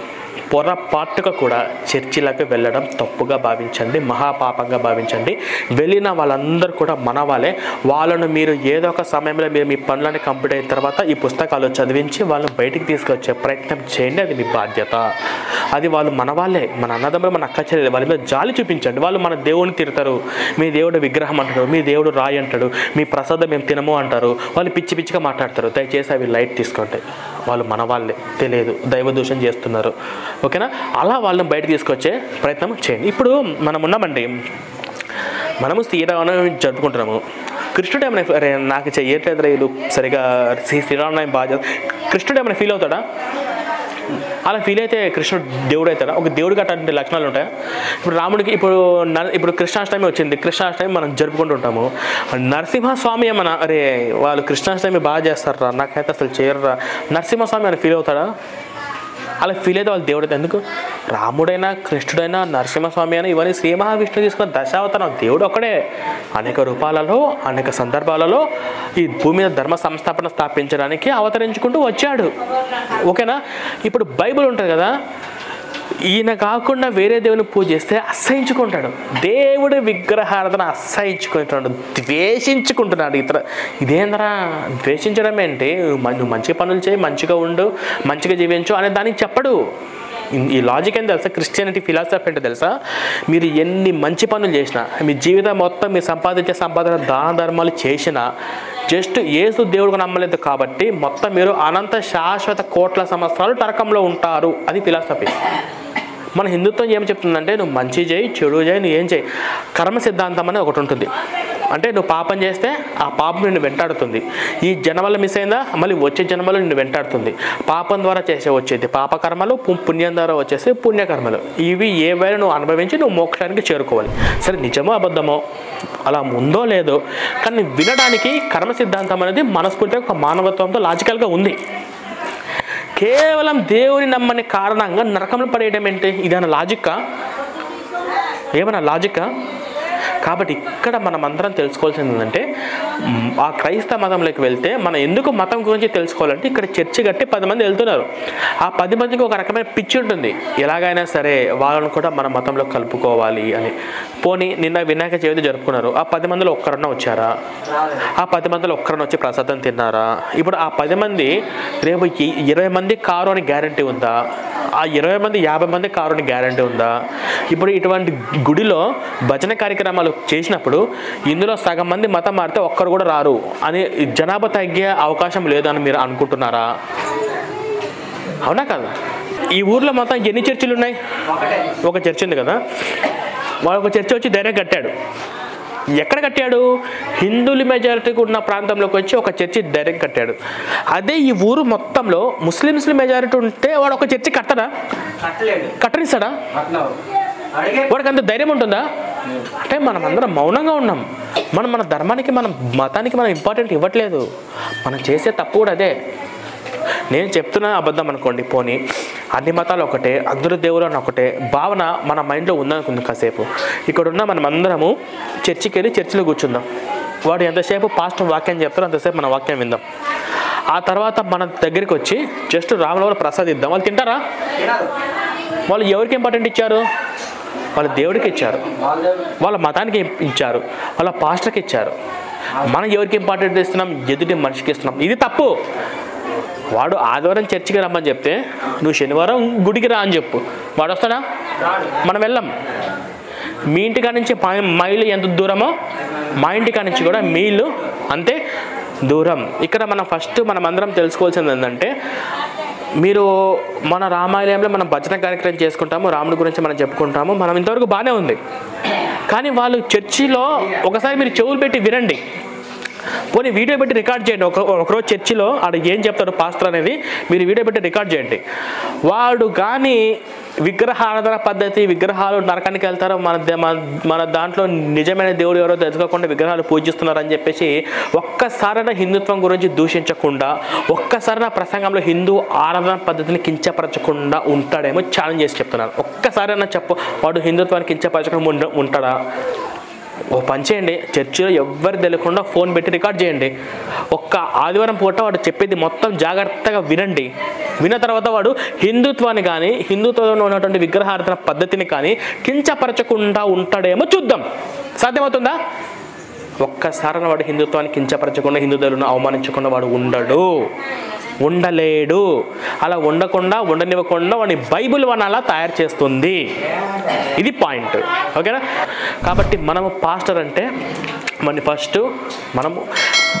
పొరపాటుగా కూడా చర్చిలకు వెళ్ళడం తప్పుగా భావించండి, మహాపాపంగా భావించండి. వెళ్ళిన వాళ్ళందరూ కూడా మన వాళ్ళే. వాళ్ళను మీరు ఏదో ఒక సమయంలో మీరు మీ పనులని కంప్లీట్ అయిన తర్వాత ఈ పుస్తకాలు చదివించి వాళ్ళని బయటికి తీసుకొచ్చే ప్రయత్నం చేయండి. అది మీ బాధ్యత. అది వాళ్ళు మన వాళ్ళే, మన అన్నదమ్ములు, మన అక్క చెల్లెలు. వాళ్ళ మీద జాలి చూపించండి. వాళ్ళు మన దేవుడిని తిడతారు, మీ దేవుడు విగ్రహం అంటారు, మీ దేవుడు రాయి అంటాడు, మీ ప్రసాదం మేము తినము అంటారు, వాళ్ళు పిచ్చి పిచ్చిగా మాట్లాడతారు. దయచేసి అవి లైట్ తీసుకోండి. వాళ్ళు మన వాళ్ళే, తెలియదు, దైవ దూషణ చేస్తున్నారు. ఓకేనా? అలా వాళ్ళని బయట తీసుకొచ్చే ప్రయత్నం చేయండి. ఇప్పుడు మనం ఉన్నామండి, మనము శ్రీరామనవమి జరుపుకుంటున్నాము. కృష్ణుడు ఏమైనా అరే నాకు చెయ్యట్లేదు రైలు సరిగా శ్రీరామనవమి బాగా, కృష్ణుడు ఏమైనా ఫీల్ అవుతాడా? అలా ఫీల్ అయితే కృష్ణుడు దేవుడు అవుతాడా? ఒక దేవుడికి అటువంటి లక్షణాలు ఉంటాయా? ఇప్పుడు రాముడికి ఇప్పుడు కృష్ణాష్టమి వచ్చింది, కృష్ణాష్టమి మనం జరుపుకుంటుంటాము. నరసింహస్వామి ఏమన్నా అరే వాళ్ళు కృష్ణాష్టమి బాగా చేస్తారా, నాకైతే అసలు చేయరురా, నరసింహస్వామి అని ఫీల్ అవుతాడా? అలా ఫీల్ అయితే వాళ్ళు దేవుడు. ఎందుకు? రాముడైనా కృష్ణుడైనా నరసింహస్వామి అయినా ఇవన్నీ శ్రీ మహావిష్ణువు తీసుకున్న దశావతారం. దేవుడు ఒకడే, అనేక రూపాలలో అనేక సందర్భాలలో ఈ భూమి మీద ధర్మ సంస్థాపన స్థాపించడానికి అవతరించుకుంటూ వచ్చాడు. ఓకేనా? ఇప్పుడు బైబిల్ ఉంటుంది కదా, ఈయన కాకుండా వేరే దేవుని పూజ చేస్తే అసహించుకుంటాడు. దేవుడి విగ్రహారాధన అసహించుకుంటాడు, ద్వేషించుకుంటున్నాడు. ఇదేందరా ద్వేషించడం ఏంటి? నువ్వు మంచి పనులు చేయి, మంచిగా ఉండు, మంచిగా జీవించు అనే దానికి చెప్పడు. ఈ లాజిక్ ఏం తెలుసా? క్రిస్టియానిటీ ఫిలాసఫీ అంటే తెలుసా? మీరు ఎన్ని మంచి పనులు చేసినా, మీ జీవితం మొత్తం మీరు సంపాదించే సంపాదన దాన ధర్మాలు చేసినా, జస్ట్ యేసు దేవుడికి నమ్మలేదు కాబట్టి మొత్తం మీరు అనంత శాశ్వత కోట్ల సంవత్సరాలు నరకంలో ఉంటారు. అది ఫిలాసఫీ. మన హిందుత్వం ఏం చెప్తుందంటే నువ్వు మంచి చేయి, చెడు చేయి, నువ్వు ఏం చేయి. కర్మ సిద్ధాంతం అనేది ఒకటి ఉంటుంది. అంటే నువ్వు పాపం చేస్తే ఆ పాపం నిన్ను వెంటాడుతుంది. ఈ జన్మలో మిస్ అయిందా, మళ్ళీ వచ్చే జన్మలో నిన్ను వెంటాడుతుంది. పాపం ద్వారా వచ్చేది పాపకర్మలు, పుణ్యం ద్వారా వచ్చేసి పుణ్యకర్మలు. ఇవి ఏవైనా నువ్వు అనుభవించి నువ్వు మోక్షానికి చేరుకోవాలి. సరే నిజమో అబద్ధమో అలా ఉందో లేదో, కానీ వినడానికి కర్మ సిద్ధాంతం అనేది మనస్ఫూర్తిగా ఒక మానవత్వంతో లాజికల్గా ఉంది. కేవలం దేవుని నమ్మని కారణంగా నరకంలో పడేయడం ఏంటి? ఇదైనా లాజిక్కా? ఏమన్నా లాజిక్కా? కాబట్టి ఇక్కడ మనం అందరం తెలుసుకోవాల్సింది ఏంటంటే ఆ క్రైస్తవ మతంలోకి వెళ్తే మనం ఎందుకు మతం గురించి తెలుసుకోవాలంటే ఇక్కడ చర్చి కట్టి 10 మంది వెళ్తున్నారు. ఆ 10 మందికి ఒక రకమైన పిచ్చి ఉంటుంది, ఎలాగైనా సరే వాళ్ళని కూడా మన మతంలో కలుపుకోవాలి అని. పోనీ నిన్న వినాయక చవితి జరుపుకున్నారు, ఆ 10 మందిలో ఒక్కరన్నా వచ్చారా? ఆ 10 మందిలో ఒక్కరన్నా వచ్చి ప్రసాదం తిన్నారా? ఇప్పుడు ఆ 10 మంది రేపు 20 మంది కారు అని గ్యారంటీ ఉందా? ఆ 20 మంది 50 మంది కారు అని గ్యారంటీ ఉందా? ఇప్పుడు ఇటువంటి గుడిలో భజన కార్యక్రమాలు చేసినప్పుడు ఇందులో సగం మంది మతం మారితే ఒక్కరు కూడా రారు అని జనాభా తగ్గే అవకాశం లేదు అని మీరు అనుకుంటున్నారా? అవునా కదా? ఈ ఊర్లో మొత్తం ఎన్ని చర్చిలు ఉన్నాయి? ఒక చర్చి ఉంది కదా. వాడు ఒక చర్చి వచ్చి ధైర్యం కట్టాడు. ఎక్కడ కట్టాడు? హిందువుల మెజారిటీకి ఉన్న ప్రాంతంలోకి వచ్చి ఒక చర్చి ధైర్యం కట్టాడు. అదే ఈ ఊరు మొత్తంలో ముస్లిమ్స్ మెజారిటీ ఉంటే వాడు ఒక చర్చి కట్టడా? కట్టనిస్తాడా? వాడికి అంత ధైర్యం ఉంటుందా? అంటే మనం అందరం మౌనంగా ఉన్నాం. మన ధర్మానికి, మన మతానికి మనం ఇంపార్టెంట్ ఇవ్వట్లేదు. మనం చేసే తప్పు కూడా అదే. నేను చెప్తున్నా అబద్ధం అనుకోండి, పోనీ అన్ని మతాలు ఒకటే, అందరూ దేవుడు అని ఒకటే భావన మన మైండ్లో ఉందనుకుంది. కాసేపు ఇక్కడ ఉన్న మనం అందరము చర్చికి వెళ్ళి చర్చిలో కూర్చుందాం. వాడు ఎంతసేపు పాస్టర్ వాక్యం చెప్తారో అంతసేపు మన వాక్యం విందాం. ఆ తర్వాత మన దగ్గరికి వచ్చి జస్ట్ రాముల ప్రసాద్ ఇద్దాం. వాళ్ళు తింటారా? వాళ్ళు ఎవరికి ఇంపార్టెంట్ ఇచ్చారు? వాళ్ళ దేవుడికి ఇచ్చారు, వాళ్ళ మతానికి ఇచ్చారు, వాళ్ళ పాస్టర్కి ఇచ్చారు. మనం ఎవరికి ఇంపార్టెంట్ ఇస్తున్నాం? ఎదుటి మనిషికి ఇస్తున్నాం. ఇది తప్పు. వాడు ఆదివారం చర్చికి రమ్మని చెప్తే నువ్వు శనివారం గుడికి రా అని చెప్పు. వాడు వస్తాడా? మనం వెళ్ళాం. మీ ఇంటికా నుంచి మా ఇల్లు ఎంత దూరమో మా ఇంటికా నుంచి కూడా మీ ఇల్లు అంతే దూరం. ఇక్కడ మనం అందరం తెలుసుకోవాల్సింది ఏంటంటే, మీరు మన రామాలయంలో మనం భజన కార్యక్రమం చేసుకుంటాము, రాముడి గురించి మనం చెప్పుకుంటాము, మనం ఇంతవరకు బాగానే ఉంది. కానీ వాళ్ళు చర్చిలో ఒకసారి మీరు చెవులు పెట్టి వినండి, పోనీ వీడియో పెట్టి రికార్డ్ చేయండి. ఒకరోజు చర్చిలో ఆడ ఏం చెప్తాడు పాస్టర్ అనేది మీరు వీడియో పెట్టి రికార్డ్ చేయండి. వాడు కానీ విగ్రహారాధన పద్ధతి, విగ్రహాలు నరకానికి వెళ్తారు, మన దాంట్లో నిజమైన దేవుడు ఎవరో తెలుసుకోకుండా విగ్రహాలు పూజిస్తున్నారని చెప్పేసి ఒక్కసారైనా హిందుత్వం గురించి దూషించకుండా, ఒక్కసారైనా ప్రసంగంలో హిందూ ఆరాధన పద్ధతిని కించపరచకుండా ఉంటాడేమో ఛాలెంజ్ చేసి చెప్తున్నాను. ఒక్కసారైనా చెప్పు, వాడు హిందుత్వాన్ని కించపరచకుండా ఉంటాడా? ఓ పని చేయండి, చర్చిలో ఎవ్వరు తెలియకుండా ఫోన్ పెట్టి రికార్డ్ చేయండి. ఒక్క ఆదివారం పూట వాడు చెప్పేది మొత్తం జాగ్రత్తగా వినండి. విన్న తర్వాత వాడు హిందుత్వాన్ని కానీ, హిందుత్వంలో ఉన్నటువంటి విగ్రహారాధన పద్ధతిని కానీ కించపరచకుండా ఉంటాడేమో చూద్దాం. సాధ్యమవుతుందా? ఒక్కసారి వాడు హిందుత్వాన్ని కించపరచకుండా, హిందూ దేవులను అవమానించకుండా వాడు ఉండలేడు. అలా ఉండనివ్వకుండా వాడిని బైబిల్ అలా తయారు చేస్తుంది. ఇది పాయింట్. ఓకేనా? కాబట్టి మనము పాస్టర్ అంటే మనము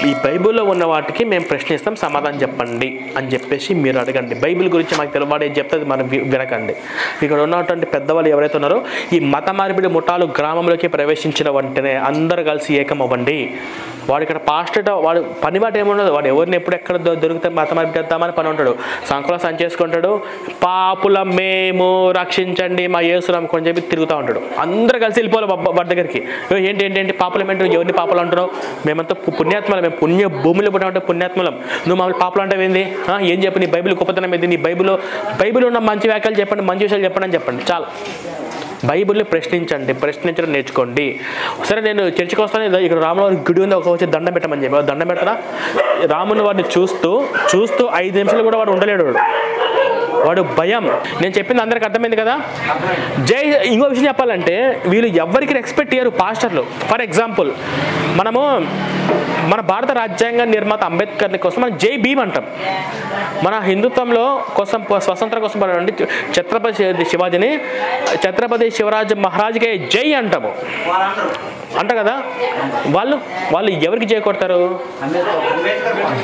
ఈ బైబిల్లో ఉన్న వాటికి మేము ప్రశ్నిస్తాం, సమాధానం చెప్పండి అని చెప్పేసి మీరు అడగండి. బైబిల్ గురించి మాకు తెలియవాడు ఏం చెప్తే అది మనం వినకండి. ఇక్కడ ఉన్నటువంటి పెద్దవాళ్ళు ఎవరైతే ఉన్నారో ఈ మత మార్పిడి ముఠాలు గ్రామంలోకి ప్రవేశించిన వెంటనే అందరు కలిసి ఏకమవ్వండి. వాడు ఇక్కడ పాస్టర్ వాడు పని బాట ఏముండదు. వాడు ఎవరిని ఎప్పుడు ఎక్కడ దొరికితే మత మార్పిడి చేద్దామని పని ఉంటాడు. సంకుల సంచేసుకుంటాడు, పాపుల మేము రక్షించండి మా యేసు నమ్ముకొని చెప్పి తిరుగుతూ ఉంటాడు. అందరూ కలిసి వెళ్ళిపోవాలి వాడి దగ్గరికి. ఏంటి పాపులం ఏంటి? ఎవరిని పాపలు అంటున్నావు? మేమంతా పుణ్యాత్మలం, మేము పుణ్య భూమిలో పుట్టామంటే పుణ్యాత్మలం. నువ్వు మమ్మల్ని పాపలు అంటే ఏంది? ఏం చెప్పి నీ బైబిల్ గొప్పతనం ఏంది? నీ బైబిల్ ఉన్న మంచి వ్యాఖ్యలు చెప్పండి, మంచి విషయాలు చెప్పండి అని చెప్పండి. చాలు. బైబిల్ని ప్రశ్నించడం నేర్చుకోండి. సరే, నేను చర్చికి వస్తాను, ఇక్కడ రాముల గుడి ఉంది, ఒక వచ్చి దండం పెట్టమని చెప్పి దండం పెడతారా? రాముని వాడిని చూస్తూ 5 నిమిషాలు కూడా వాడు ఉండలేడు. వాడు భయం. నేను చెప్పింది అందరికి అర్థమైంది కదా? ఇంకో విషయం చెప్పాలంటే వీళ్ళు ఎవరికి రెస్పెక్ట్ ఇయ్యరు పాస్టర్లు. ఫర్ ఎగ్జాంపుల్, మన భారత రాజ్యాంగ నిర్మాత అంబేద్కర్ని కోసం మనం జై భీమ్ అంటాం. మన హిందుత్వంలో కోసం స్వతంత్రం కోసం ఛత్రపతి శివాజీని ఛత్రపతి శివరాజ్ మహారాజ్కి జై అంటాము అంట కదా. వాళ్ళు ఎవరికి జై కొడతారు?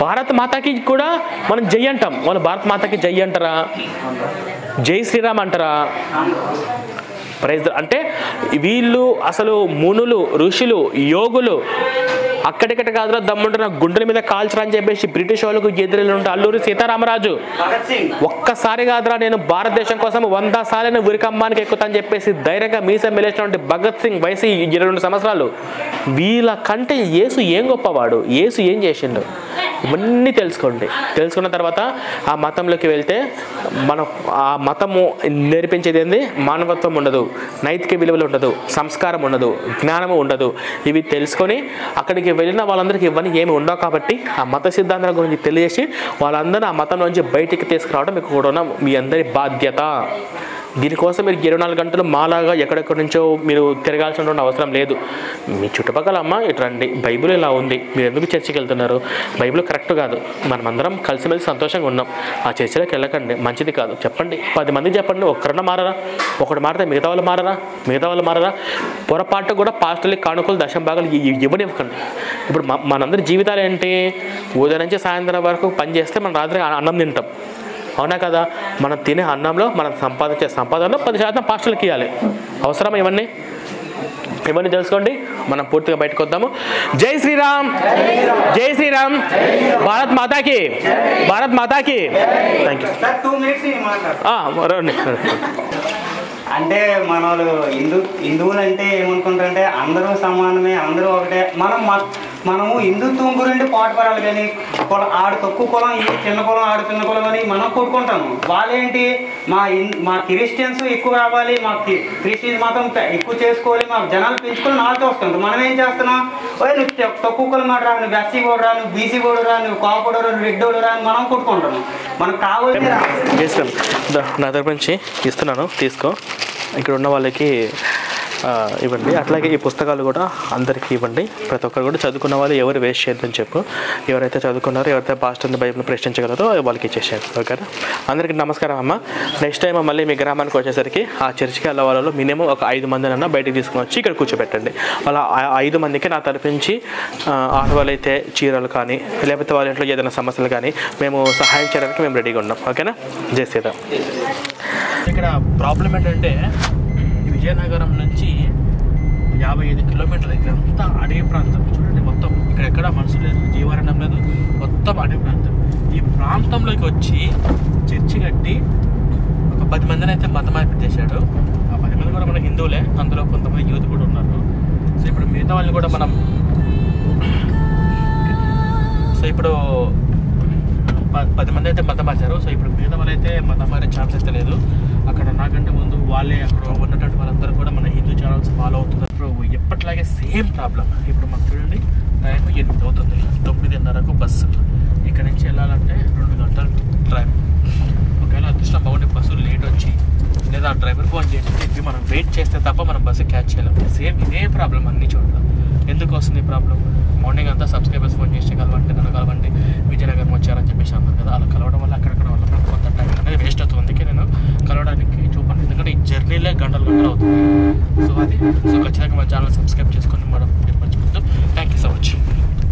భారత్ మాతాకి కూడా మనం జై అంటాం. వాళ్ళు భారత్ మాతాకి జై అంటారా? జై శ్రీరామ్ అంటారా? ప్రైజ్. అంటే వీళ్ళు అసలు మునులు, ఋషులు, యోగులు అక్కడికట కాదురా దమ్ముంటున్న గుండెల మీద కాల్చరా అని చెప్పేసి బ్రిటిష్ వాళ్ళకు ఎదురు ఉంటే అల్లూరి సీతారామరాజు ఒక్కసారి కాదురా నేను భారతదేశం కోసం 100 సార్లు ఉరికమ్మానికి ఎక్కుతానని చెప్పేసి ధైర్యంగా మీసం మెలేసినటువంటి భగత్ సింగ్, వయసు 22 సంవత్సరాలు. వీళ్ళ కంటే యేసు ఏం గొప్పవాడు? యేసు ఏం చేసిండు? ఇవన్నీ తెలుసుకున్న తర్వాత ఆ మతంలోకి వెళ్తే ఆ మతము నేర్పించేది ఏంది? మానవత్వం ఉండదు, నైతిక విలువలు ఉండదు, సంస్కారం ఉండదు, జ్ఞానము ఉండదు. ఇవి తెలుసుకొని అక్కడికి వెళ్ళిన వాళ్ళందరికీ ఇవన్నీ ఏమి ఉండవు. కాబట్టి ఆ మత సిద్ధాంతాల గురించి తెలియజేసి వాళ్ళందరూ ఆ మతం నుంచి బయటికి తీసుకురావడం మీకు కూడా మీ అందరి బాధ్యత. దీనికోసం మీరు 24 గంటలు మాలాగా ఎక్కడెక్కడి నుంచో మీరు తిరగాల్సిన అవసరం లేదు. మీ చుట్టుపక్కల అమ్మ ఇటు రండి, బైబిల్ ఇలా ఉంది, మీరు ఎందుకు చర్చికి వెళ్తున్నారు? బైబిల్ కరెక్ట్ కాదు, మనమందరం కలిసిమెలిసి సంతోషంగా ఉన్నాం, ఆ చర్చలోకి వెళ్ళకండి, మంచిది కాదు చెప్పండి. 10 మందికి చెప్పండి. ఒక్కరన్నా మారరా? ఒకటి మారితే మిగతా వాళ్ళు మారరా? పొరపాటు కూడా పాస్టర్లకి కానుకలు, దశం భాగాలు ఇవ్వనివ్వకండి. ఇప్పుడు మనందరి జీవితాలు ఏంటి? ఉదయం నుంచి సాయంత్రం వరకు పని చేస్తే మనం రాత్రి అన్నం తింటాం, అవునా కదా? మనం తినే అన్నంలో మనం సంపాదించే సంపాదనలో 10% పాస్టర్లకి ఇవ్వాలి. అవసరం ఇవన్నీ తెలుసుకోండి. మనం పూర్తిగా బయటకు వద్దాము. జై శ్రీరామ్, జై శ్రీరామ్, భారత్ మాతాకి, భారత్ మాతాకి. Thank you. అంటే మన హిందువులు అంటే ఏమనుకుంటారంటే అందరూ సమానమే, అందరూ ఒకటే. మనం మనము హిందుత్వం గురించి పాటుపడాలి కానీ ఆడు తక్కువ కులం ఈ చిన్న కులం ఆడు చిన్న కులం అని మనం కొట్టుకుంటాము. వాళ్ళేంటి మా క్రిస్టియన్స్ ఎక్కువ రావాలి, మా క్రిస్టియన్ మతం ఎక్కువ చేసుకోవాలి, మా జనాలు పెంచుకొని నాలుగు వస్తుంటారు. మనం ఏం చేస్తున్నాం, నువ్వు తక్కువ కులం మాట రా, నువ్వు ఎస్సీ కూడా రా, నువ్వు బీసీ కూడా రా, నువ్వు కాపుడు రా, నువ్వు రెడ్డోడు రా అని మనం కొట్టుకుంటాము. మనకు కావాలి నా తరపు నుంచి ఇస్తున్నాను, తీసుకో. ఇక్కడ ఉన్న వాళ్ళకి ఇవ్వండి. అట్లాగే ఈ పుస్తకాలు కూడా అందరికీ ఇవ్వండి. ప్రతి ఒక్కరు కూడా చదువుకున్న వాళ్ళు ఎవరు వేస్ట్ చేయొద్దని చెప్పు. ఎవరైతే చదువుకున్నారో, ఎవరైతే పాస్టర్ని బైబిల్ ప్రశ్నించగలరో వాళ్ళకి ఇచ్చేసారు. ఓకేనా? అందరికీ నమస్కారం అమ్మ. నెక్స్ట్ టైం మళ్ళీ మీ గ్రామానికి వచ్చేసరికి ఆ చర్చికి వెళ్ళే వాళ్ళలో మినిమం ఒక 5 మందినన్నా బయటికి తీసుకుని వచ్చి ఇక్కడ కూర్చోబెట్టండి. అలా 5 మందికి నా తరపించి ఆడవాళ్ళైతే చీరలు కానీ లేకపోతే వాళ్ళ ఇంట్లో ఏదైనా సమస్యలు కానీ మేము సహాయం చేయడానికి మేము రెడీగా ఉన్నాం. ఓకేనా? జై శ్రీరామ్. ఇక్కడ ప్రాబ్లం ఏంటంటే విజయనగరం నుంచి 55 కిలోమీటర్లు. ఇక్కడంతా అడవి ప్రాంతం. చూడండి, మొత్తం ఇక్కడెక్కడ మనుషులు లేదు, జీవారణ్యం లేదు, మొత్తం అడవి ప్రాంతం. ఈ ప్రాంతంలోకి వచ్చి చర్చి కట్టి ఒక 10 మందిని అయితే మతం మార్పిచ్చేశాడు. ఆ 10 మంది కూడా మన హిందువులే, అందులో కొంతమంది యూత్ కూడా ఉన్నారు. సో ఇప్పుడు మిగతా వాళ్ళని కూడా మనం ఇప్పుడు 10 మంది అయితే మతం మార్చారు. సో ఇప్పుడు మిగతా వాళ్ళు అయితే మతం మారే ఛాన్స్ అయితే లేదు. అక్కడ నాకంటే ముందు వాళ్ళే అక్కడ ఉన్నటువంటి వాళ్ళందరూ కూడా మన హిందూ ఛానల్స్ ఫాలో అవుతున్నారు. ఇప్పుడు ఎప్పటిలాగే సేమ్ ప్రాబ్లం. ఇప్పుడు మనకు చూడండి, టైం 8 అవుతుంది. 9:30కు బస్సు. ఇక్కడ నుంచి వెళ్ళాలంటే 2 గంటలు డ్రైవ్. ఒకవేళ అదృష్టం బాగుండే బస్సు లేట్ వచ్చి లేదా డ్రైవర్ ఫోన్ చేసి చెప్పి మనం వెయిట్ చేస్తే తప్ప మనం బస్సు క్యాచ్ చేయలేము. సేమ్ ఇదే ప్రాబ్లం అన్ని చోట్ల. ఎందుకు వస్తుంది ప్రాబ్లం? మార్నింగ్ అంతా సబ్స్క్రైబర్స్ ఫోన్ చేసి కలవండి, నన్ను కలవండి, విజయనగరం వచ్చారని చెప్పేసి అన్నారు కదా. అలా కలవడం వల్ల అక్కడక్కడ వల్ల కొంత టైం అనేది వేస్ట్ అవుతుంది. అందుకే నేను కలవడానికి చూపండి, ఎందుకంటే ఈ జర్నీలే గంటలు అవుతుంది. సో ఖచ్చితంగా మన ఛానల్ సబ్స్క్రైబ్ చేసుకొని మనం